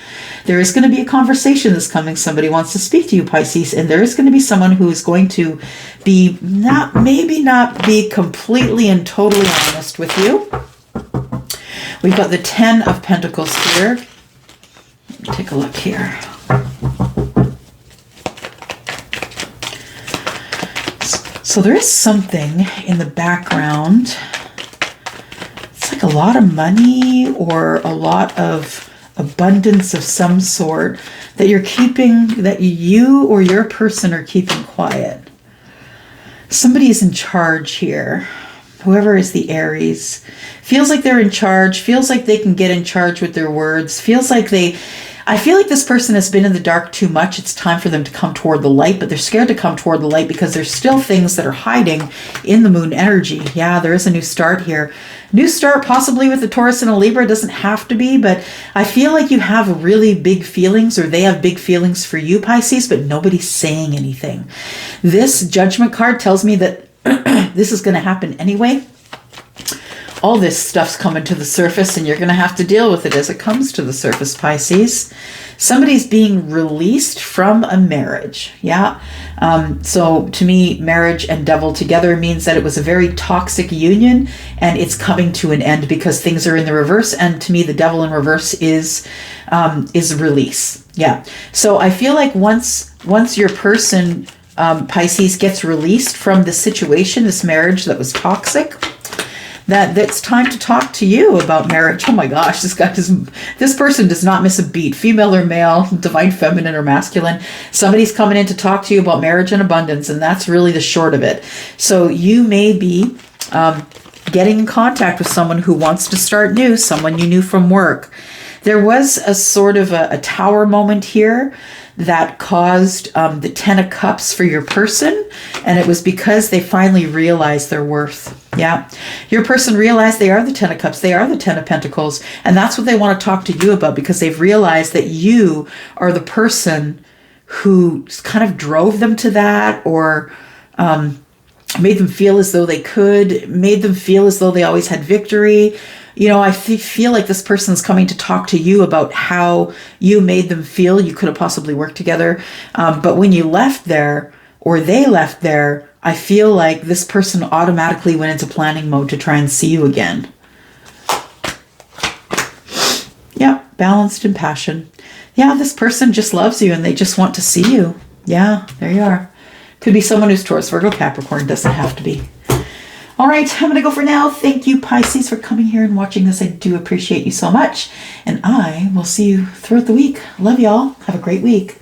There is going to be a conversation that's coming. Somebody wants to speak to you, Pisces, and there is going to be someone who is going to be not be completely and totally honest with you. We've got the Ten of Pentacles here. Let me take a look here. So there is something in the background. It's like a lot of money or a lot of abundance of some sort that you're keeping, that you or your person are keeping quiet. Somebody is in charge here. Whoever is the Aries feels like they're in charge, feels like they can get in charge with their words, feels like I feel like this person has been in the dark too much. It's time for them to come toward the light, but they're scared to come toward the light because there's still things that are hiding in the moon energy. Yeah, there is a new start here. New start possibly with the Taurus and a Libra. It doesn't have to be, but I feel like you have really big feelings, or they have big feelings for you, Pisces, but nobody's saying anything. This Judgment card tells me that this is going to happen anyway. All this stuff's coming to the surface, and you're going to have to deal with it as it comes to the surface, Pisces. Somebody's being released from a marriage. Yeah. So to me, marriage and devil together means that it was a very toxic union, and it's coming to an end because things are in the reverse. And to me, the devil in reverse is release. Yeah. So I feel like once your person, Pisces, gets released from the situation, this marriage that was toxic, that's time to talk to you about marriage. Oh my gosh, this person does not miss a beat, female or male, divine feminine or masculine. Somebody's coming in to talk to you about marriage and abundance, and that's really the short of it. So you may be getting in contact with someone who wants to start new, someone you knew from work. There was a sort of a tower moment here that caused the 10 of Cups for your person, and it was because they finally realized their worth. Yeah, your person realized they are the 10 of Cups, they are the 10 of Pentacles, and that's what they want to talk to you about, because they've realized that you are the person who kind of drove them to that, or made them feel as though they could, made them feel as though they always had victory. You know, I feel like this person's coming to talk to you about how you made them feel you could have possibly worked together. But when you left there, or they left there, I feel like this person automatically went into planning mode to try and see you again. Yeah, balanced in passion. Yeah, this person just loves you and they just want to see you. Yeah, there you are. Could be someone who's Taurus, Virgo, Capricorn. Doesn't have to be. All right, I'm going to go for now. Thank you, Pisces, for coming here and watching this. I do appreciate you so much. And I will see you throughout the week. Love y'all. Have a great week.